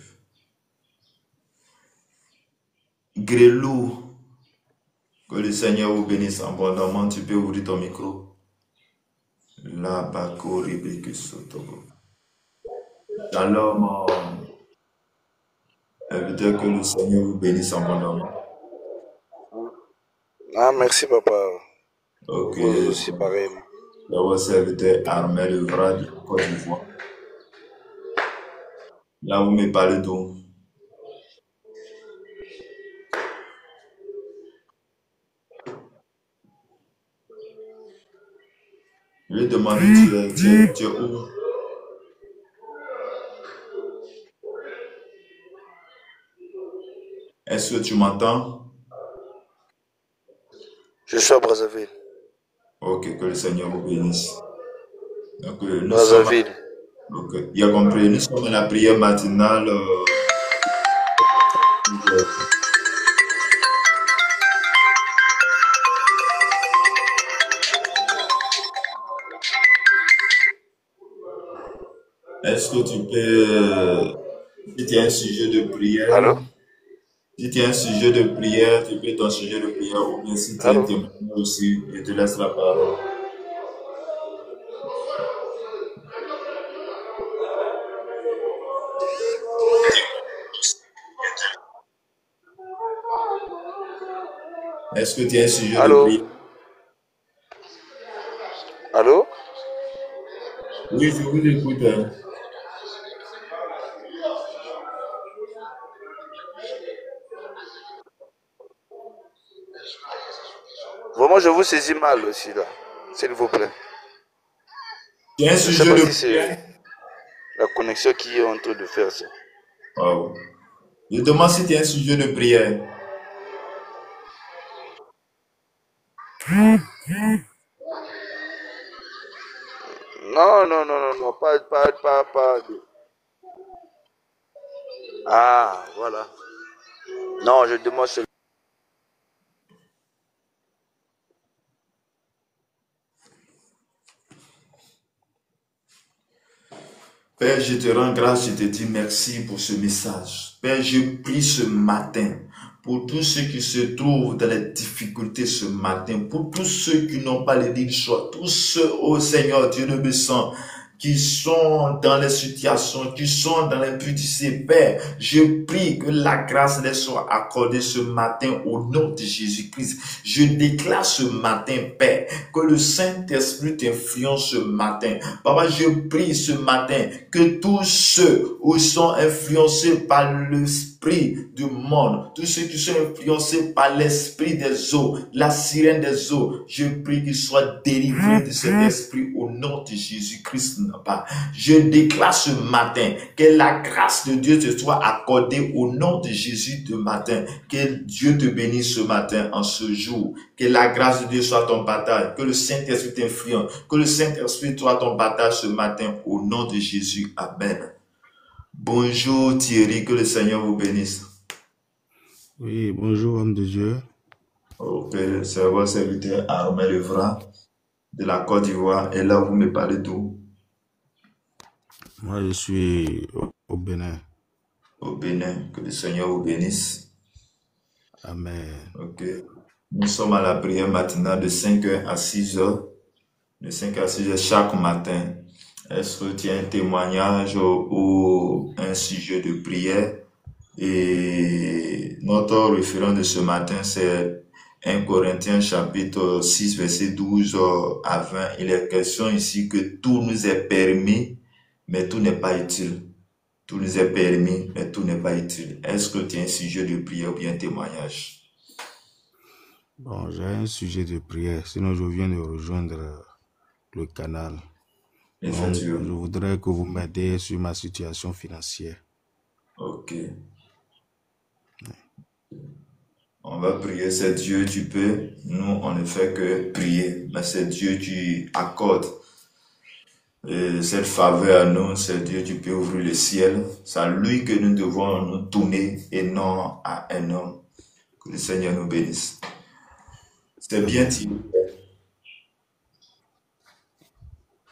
A: Grelou, que le Seigneur vous bénisse abondamment. Tu peux ouvrir ton micro. La bako ribeke sotobo. Shalom, invité, que le Seigneur vous bénisse abondamment.
B: Ah, merci, papa.
A: Ok.
B: Vous aussi, pareil.
A: Là, serviteur Armel Evra de Côte d'Ivoire. Là, vous me parlez d'où? Je lui demande, tu es où? Est-ce que tu m'entends?
B: Je suis à Brazzaville.
A: Ok, que le Seigneur vous bénisse. Donc, nous sommes.
B: Brazzaville.
A: Ok, il a compris. Nous sommes à la prière matinale. Est-ce que tu peux, si tu as un sujet de prière,
B: Allô?
A: si tu as un sujet de prière, tu peux ton sujet de prière, ou bien si tu as un
B: Allô?
A: témoignage aussi, je te laisse la parole. Est-ce que tu as un sujet de
B: Allô?
A: prière?
B: Allô?
A: Oui, je vous écoute. Hein.
B: Vraiment, je vous saisis mal aussi, là. S'il vous plaît.
A: Tu as un
B: Je ne sais
A: sujet
B: pas
A: de
B: si c'est
A: prière?
B: la connexion qui est en train de faire ça.
A: Wow. Je demande si tu as un sujet de prière.
B: Non, non, non, non, non, pas. Ah, voilà. Non, je demande seulement.
A: Père, je te rends grâce, je te dis merci pour ce message. Père, je prie ce matin pour tous ceux qui se trouvent dans les difficultés ce matin, pour tous ceux qui n'ont pas le libre choix, tous ceux, ô Seigneur, Dieu de mes sangs, qui sont dans les situations, qui sont dans l'impudicité. Père, je prie que la grâce les soit accordée ce matin au nom de Jésus-Christ. Je déclare ce matin, Père, que le Saint-Esprit t'influence ce matin. Papa, je prie ce matin que tous ceux qui sont influencés par l'esprit du monde, tous ceux qui sont influencés par l'esprit des eaux, la sirène des eaux, je prie qu'ils soient délivrés de cet esprit au nom de Jésus-Christ. Je déclare ce matin que la grâce de Dieu te soit accordée au nom de Jésus ce matin. Que Dieu te bénisse ce matin en ce jour. Que la grâce de Dieu soit ton partage. Que le Saint-Esprit t'influence. Que le Saint-Esprit soit ton partage ce matin au nom de Jésus. Amen. Bonjour Thierry, que le Seigneur vous bénisse.
C: Oui, bonjour homme de Dieu.
A: Ok, c'est votre serviteur Armel Evra de la Côte d'Ivoire. Et là, vous me parlez d'où?
C: Moi, je suis au Bénin.
A: Au Bénin. Que le Seigneur vous bénisse.
C: Amen.
A: Ok. Nous sommes à la prière matinale de 5h à 6h. De 5 à 6h chaque matin. Est-ce que tu as un témoignage ou un sujet de prière? Et notre référent de ce matin, c'est 1 Corinthiens chapitre 6, verset 12 à 20. Il est question ici que tout nous est permis, mais tout n'est pas utile. Tout nous est permis, mais tout n'est pas utile. Est-ce que tu as un sujet de prière ou bien un témoignage?
C: Bon, j'ai un sujet de prière, sinon je viens de rejoindre le canal. Donc, je voudrais que vous m'aidiez sur ma situation financière.
A: Ok. On va prier, c'est Dieu, tu peux. Nous, on ne fait que prier, mais c'est Dieu qui accorde cette faveur à nous, c'est Dieu, tu peux ouvrir le ciel. C'est à lui que nous devons nous tourner et non à un homme. Que le Seigneur nous bénisse. C'est bien Thierry.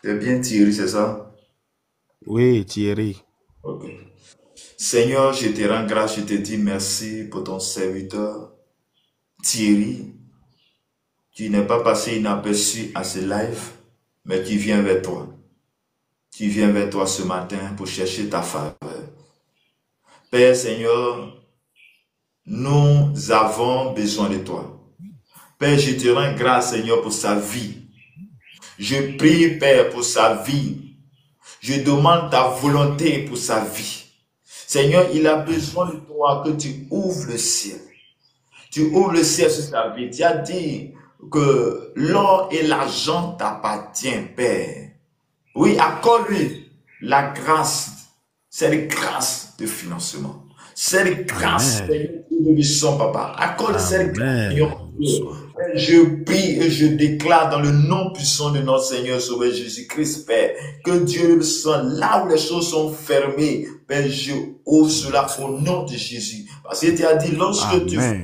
A: C'est bien Thierry, c'est ça?
C: Oui, Thierry.
A: Ok. Seigneur, je te rends grâce, je te dis merci pour ton serviteur Thierry, qui n'est pas passé inaperçu à ce live, mais qui vient vers toi. Qui vient vers toi ce matin pour chercher ta faveur. Père Seigneur, nous avons besoin de toi. Père, je te rends grâce, Seigneur, pour sa vie. Je prie, Père, pour sa vie. Je demande ta volonté pour sa vie. Seigneur, il a besoin de toi, que tu ouvres le ciel. Tu ouvres le ciel sur sa vie. Tu as dit que l'or et l'argent t'appartiennent, Père. Oui, accorde-lui la grâce, cette grâce de financement. Cette grâce, Seigneur, de son papa. Accorde cette grâce, Seigneur. Je prie et je déclare dans le nom puissant de notre Seigneur Sauveur Jésus-Christ, Père, que Dieu le sent là où les choses sont fermées. Père, je ouvre cela au nom de Jésus. Parce que tu as dit, lorsque tu fermes,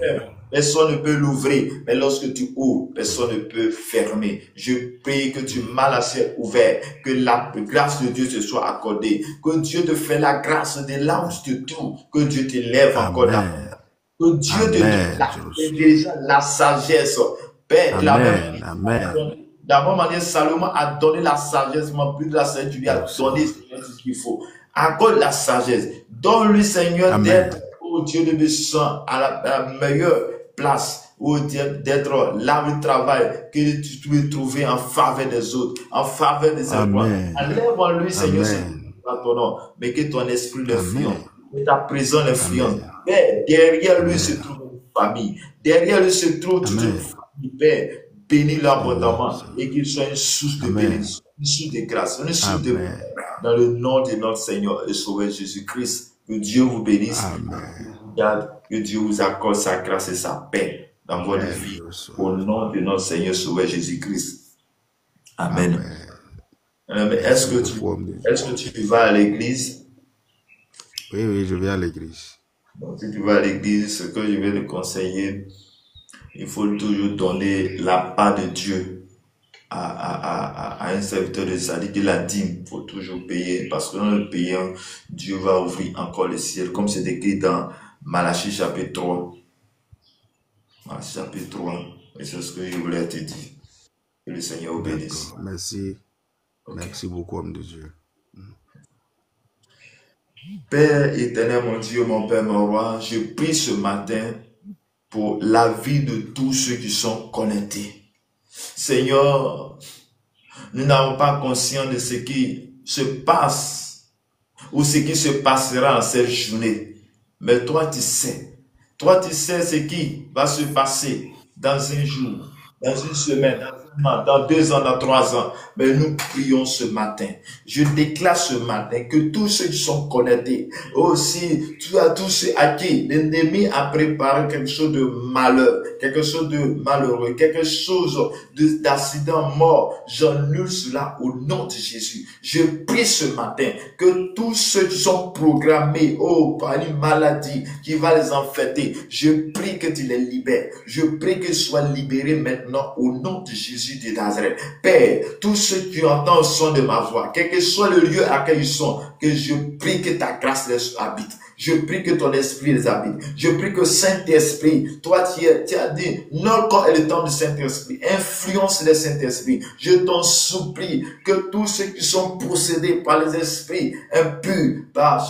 A: personne ne peut l'ouvrir, mais lorsque tu ouvres, personne ne peut fermer. Je prie que tu m'as la ciel ouvert, que la grâce de Dieu te soit accordée, que Dieu te fait la grâce de là où tu te trouves, que Dieu t'élève encore davantage. Que Dieu te donne déjà la sagesse. Père, la même manière, Salomon a donné la sagesse, mais plus de la sagesse, tu lui as donné ce qu'il faut. Accorde la sagesse. Donne-lui, Seigneur, d'être, oh Dieu de sang, à la meilleure place, ou d'être là où il travaille, que tu peux trouver en faveur des autres, en faveur des enfants. Enlève en lui, Seigneur, ton nom, mais que ton esprit l'influence, que ta présence l'influence. Père, derrière lui se trouve une famille, derrière lui se trouve toute une famille. Père, bénis-le abondamment et qu'il soit une source de bénédiction, une source de grâce, une source de bonheur. Dans le nom de notre Seigneur et Sauveur Jésus-Christ, que Dieu vous bénisse. Que Dieu vous accorde sa grâce et sa paix dans votre vie. Au nom de notre Seigneur Sauveur Jésus-Christ. Amen. Est-ce que tu vas à l'église?
C: Oui, je vais à l'église.
A: Donc, si tu vas à l'église, ce que je vais te conseiller, il faut toujours donner la part de Dieu à un serviteur de Dieu. C'est-à-dire que la dîme, il faut toujours payer. Parce que dans le payant, Dieu va ouvrir encore le ciel. Comme c'est écrit dans Malachie chapitre 3. Malachie chapitre 3. Et c'est ce que je voulais te dire. Que le Seigneur vous bénisse.
C: Merci. Okay. Merci beaucoup, homme de Dieu.
A: Père éternel, mon Dieu, mon Père, mon roi, je prie ce matin pour la vie de tous ceux qui sont connectés. Seigneur, nous n'avons pas conscience de ce qui se passe ou ce qui se passera en cette journée. Mais toi, tu sais. Toi, tu sais ce qui va se passer dans un jour, dans une semaine, dans 2 ans, dans 3 ans. Mais nous prions ce matin. Je déclare ce matin que tous ceux qui sont connectés, aussi, tu as tous ceux à qui l'ennemi a préparé quelque chose de malheur, quelque chose de malheureux, quelque chose d'accident mort. J'annule cela au nom de Jésus. Je prie ce matin que tous ceux qui sont programmés, par une maladie qui va les infecter, je prie que tu les libères. Je prie qu'ils soient libérés maintenant au nom de Jésus de Nazareth. Père, tous ceux qui entendent le son de ma voix, quel que soit le lieu à quel ils sont, que je prie que ta grâce les habite. Je prie que ton esprit les habite. Je prie que Saint-Esprit, toi tu as dit, notre corps est le temps du Saint-Esprit. Influence le Saint-Esprit. Je t'en supplie que tous ceux qui sont possédés par les esprits impurs,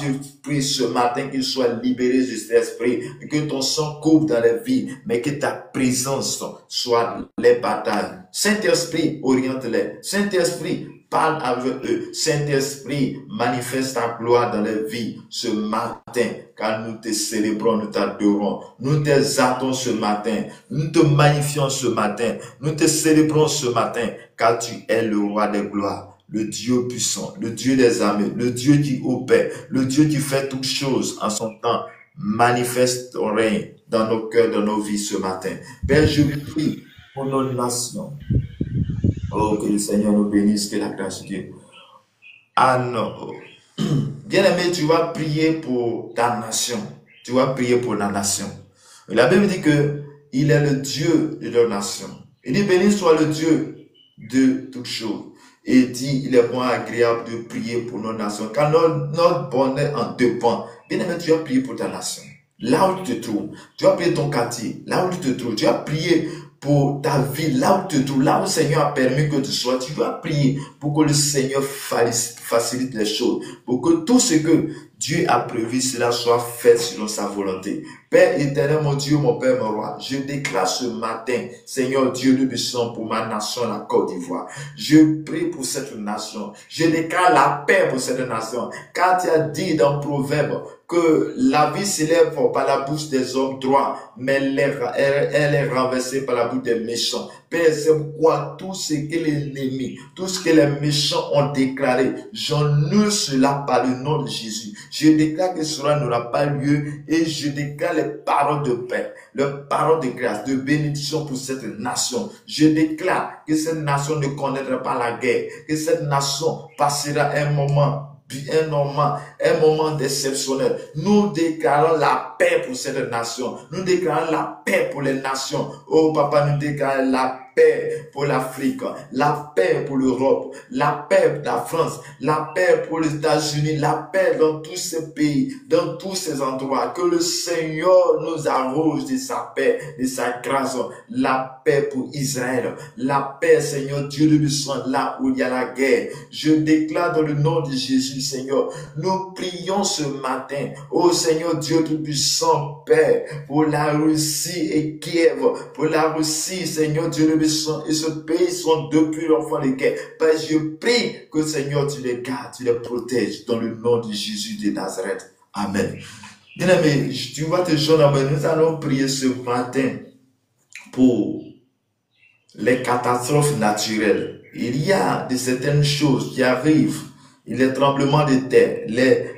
A: je prie ce matin qu'ils soient libérés de cet esprit, que ton sang couvre dans les vies, mais que ta présence soit les batailles. Saint-Esprit, oriente-les. Saint-Esprit, parle avec eux. Saint-Esprit, manifeste ta gloire dans les vies ce matin, car nous te célébrons, nous t'adorons, nous t'exaltons ce matin, nous te magnifions ce matin, nous te célébrons ce matin, car tu es le roi des gloires, le Dieu puissant, le Dieu des armées, le Dieu qui opère, le Dieu qui fait toutes choses en son temps. Manifeste ton règne dans nos cœurs, dans nos vies ce matin. Père, je prie pour nos nations. Oh, que le Seigneur nous bénisse, que la grâce de Dieu. Bien-aimé, tu vas prier pour ta nation. Tu vas prier pour la nation. La Bible dit que il est le Dieu de leur nation. Il dit, béni soit le Dieu de toutes choses. Et il dit, il est bon et agréable de prier pour nos nations. Car notre bonheur en dépend. Bien-aimé, tu as prié pour ta nation. Là où tu te trouves, tu as prié ton quartier, là où tu te trouves, tu as prié pour ta vie, là où tu te trouves, là où le Seigneur a permis que tu sois, tu vas prier pour que le Seigneur facilite les choses, pour que tout ce que Dieu a prévu, cela soit fait selon sa volonté. Père éternel, mon Dieu, mon Père, mon roi, je déclare ce matin, Seigneur Dieu le puissant, pour ma nation, la Côte d'Ivoire. Je prie pour cette nation. Je déclare la paix pour cette nation. Car tu as dit dans Proverbe que la vie s'élève par la bouche des hommes droits, mais elle est renversée par la bouche des méchants. Père, c'est pourquoi tout ce que l'ennemi, tout ce que les méchants ont déclaré, j'annule cela par le nom de Jésus. Je déclare que cela n'aura pas lieu et je déclare les paroles de paix, les paroles de grâce, de bénédiction pour cette nation. Je déclare que cette nation ne connaîtra pas la guerre, que cette nation passera un moment exceptionnel. Nous déclarons la paix pour cette nation. Nous déclarons la paix pour les nations. Oh papa, nous déclarons la paix pour l'Afrique, la paix pour l'Europe, la paix pour la France, la paix pour les États-Unis, la paix dans tous ces pays, dans tous ces endroits. Que le Seigneur nous arrose de sa paix, de sa grâce. La paix pour Israël, la paix, Seigneur Dieu le puissant, là où il y a la guerre. Je déclare dans le nom de Jésus, Seigneur, nous prions ce matin, oh Seigneur Dieu tout-puissant, Père, pour la Russie et Kiev, pour la Russie, Seigneur Dieu le puissant, et ce pays sont depuis l'enfant de guerre. Père, je prie que Seigneur, tu les gardes, tu les protèges, dans le nom de Jésus de Nazareth. Amen. Bien-aimé, tu vois tes jeunes amis, nous allons prier ce matin pour les catastrophes naturelles. Il y a de certaines choses qui arrivent, les tremblements de terre, les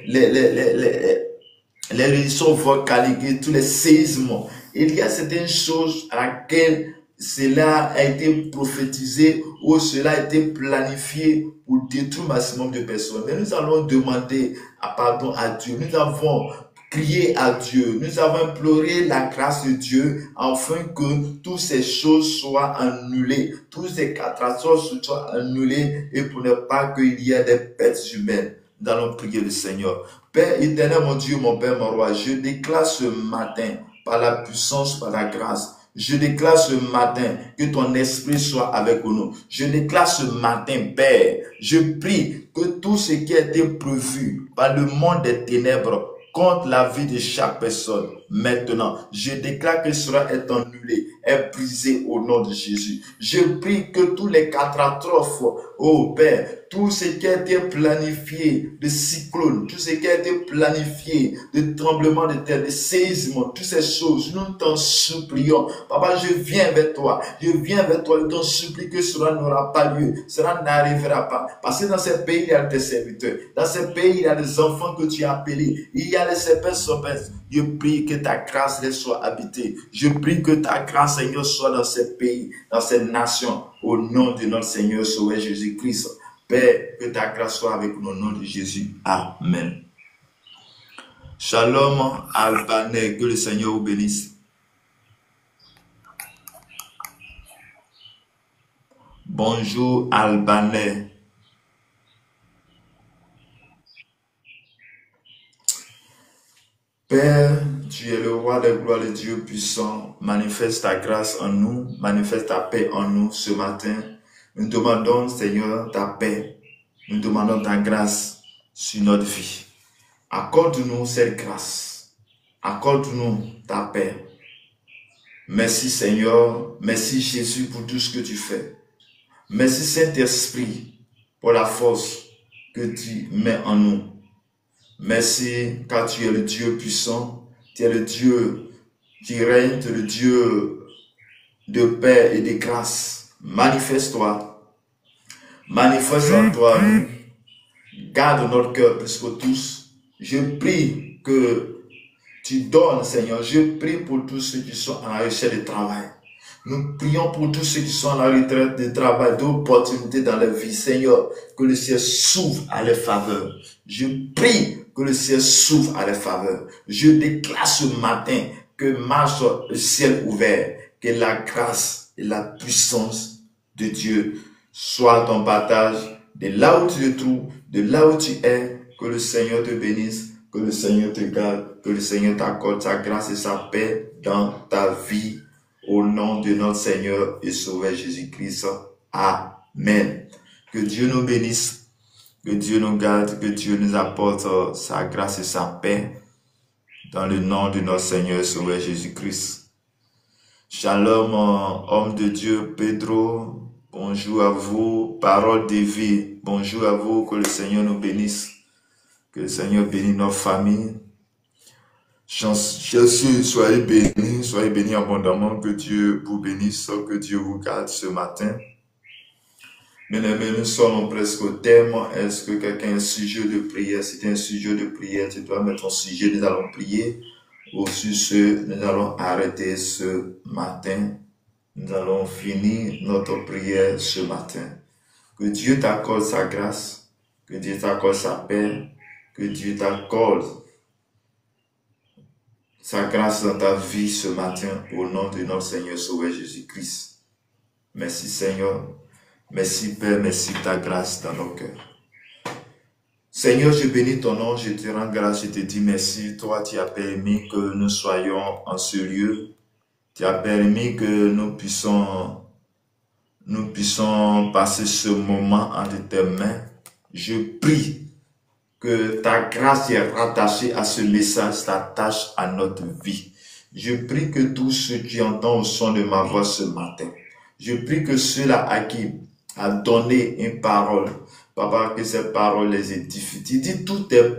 A: éruptions volcaniques, tous les séismes. Il y a certaines choses à laquelle cela a été prophétisé ou cela a été planifié pour détruire un maximum de personnes. Mais nous allons demander pardon à Dieu. Nous avons crié à Dieu. Nous avons imploré la grâce de Dieu afin que toutes ces choses soient annulées. Toutes ces catastrophes soient annulées et pour ne pas qu'il y ait des pertes humaines. Nous allons prier le Seigneur. Père éternel, mon Dieu, mon Père, mon roi, je déclare ce matin, par la puissance, par la grâce, je déclare ce matin que ton esprit soit avec nous. Je déclare ce matin, Père, je prie que tout ce qui a été prévu par le monde des ténèbres contre la vie de chaque personne, maintenant, je déclare que cela est annulé, est brisé au nom de Jésus. Je prie que tous les catastrophes, oh Père, tout ce qui a été planifié de cyclones, tout ce qui a été planifié de tremblements de terre, de séismes, toutes ces choses, nous t'en supplions. Papa, je viens vers toi, je t'en supplie que cela n'aura pas lieu, cela n'arrivera pas. Parce que dans ces pays, il y a des serviteurs, dans ces pays, il y a des enfants que tu as appelés, il y a les serpents. Je prie que ta grâce les soit habitée. Je prie que ta grâce, Seigneur, soit dans ces pays, dans ces nations, au nom de notre Seigneur Sauveur Jésus-Christ. Père, que ta grâce soit avec nous au nom de Jésus. Amen. Shalom, Albanais, que le Seigneur vous bénisse. Bonjour, Albanais. Père, tu es le roi des gloires, le Dieu puissant. Manifeste ta grâce en nous, manifeste ta paix en nous ce matin. Nous demandons, Seigneur, ta paix. Nous demandons ta grâce sur notre vie. Accorde-nous cette grâce. Accorde-nous ta paix. Merci, Seigneur. Merci, Jésus, pour tout ce que tu fais. Merci, Saint-Esprit, pour la force que tu mets en nous. Merci, car tu es le Dieu puissant. Tu es le Dieu qui règne, tu es le Dieu de paix et de grâce. Manifeste-toi. Manifeste en toi. Garde notre cœur plus que tous. Je prie que tu donnes, Seigneur. Je prie pour tous ceux qui sont en la recherche de travail. Nous prions pour tous ceux qui sont en la retraite de travail, d'opportunités dans leur vie. Seigneur, que le ciel s'ouvre à leur faveur. Je prie que le ciel s'ouvre à leur faveur. Je déclare ce matin que marche le ciel ouvert, que la grâce et la puissance de Dieu soient ton partage de là où tu te trouves, de là où tu es. Que le Seigneur te bénisse, Que le Seigneur te garde, que le Seigneur t'accorde sa grâce et sa paix dans ta vie. Au nom de notre Seigneur et Sauveur Jésus-Christ. Amen. Que Dieu nous bénisse, que Dieu nous garde, que Dieu nous apporte sa grâce et sa paix dans le nom de notre Seigneur et Sauveur Jésus-Christ. Shalom, homme de Dieu, Pedro. Bonjour à vous. Parole de vie. Bonjour à vous. Que le Seigneur nous bénisse. Que le Seigneur bénisse notre famille. Soyez bénis abondamment, que Dieu vous bénisse, que Dieu vous garde ce matin. Bien-aimés, nous sommes presque au terme. Est-ce que quelqu'un a un sujet de prière? Si tu as un sujet de prière, tu dois mettre ton sujet, nous allons prier. Ou sur ce, nous allons arrêter ce matin. Nous allons finir notre prière ce matin. Que Dieu t'accorde sa grâce, que Dieu t'accorde sa paix, que Dieu t'accorde sa grâce dans ta vie ce matin, au nom de notre Seigneur Sauveur Jésus-Christ. Merci Seigneur, merci Père, merci ta grâce dans nos cœurs. Seigneur, je bénis ton nom, je te rends grâce, je te dis merci. Toi, tu as permis que nous soyons en ce lieu. Tu as permis que nous puissions passer ce moment entre tes mains. Je prie que ta grâce est rattachée à ce message, s'attache à notre vie. Je prie que tous ceux qui entendent le son de ma voix ce matin, je prie que ceux-là à qui a donné une parole, Papa, que cette parole les édifie. Tu dis tout est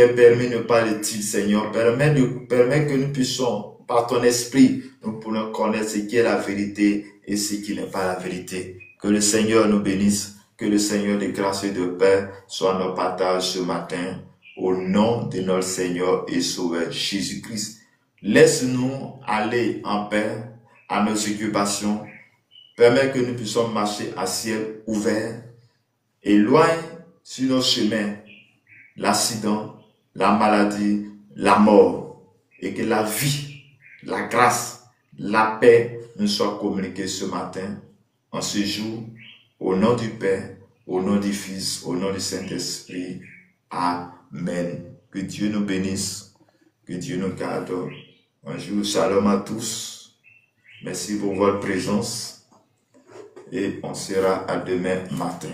A: permis, ne pas le dire, Seigneur. Permets que nous puissions, par ton esprit, nous pourrons connaître ce qui est la vérité et ce qui n'est pas la vérité. Que le Seigneur nous bénisse. Que le Seigneur de grâce et de paix soit notre partage ce matin, au nom de notre Seigneur et Sauveur Jésus-Christ. Laisse-nous aller en paix à nos occupations. Permets que nous puissions marcher à ciel ouvert. Éloigne sur nos chemins l'accident, la maladie, la mort. Et que la vie, la grâce, la paix nous soient communiquées ce matin, en ce jour. Au nom du Père, au nom du Fils, au nom du Saint-Esprit. Amen. Que Dieu nous bénisse, que Dieu nous garde. Bonjour, shalom à tous. Merci pour votre présence et on sera à demain matin.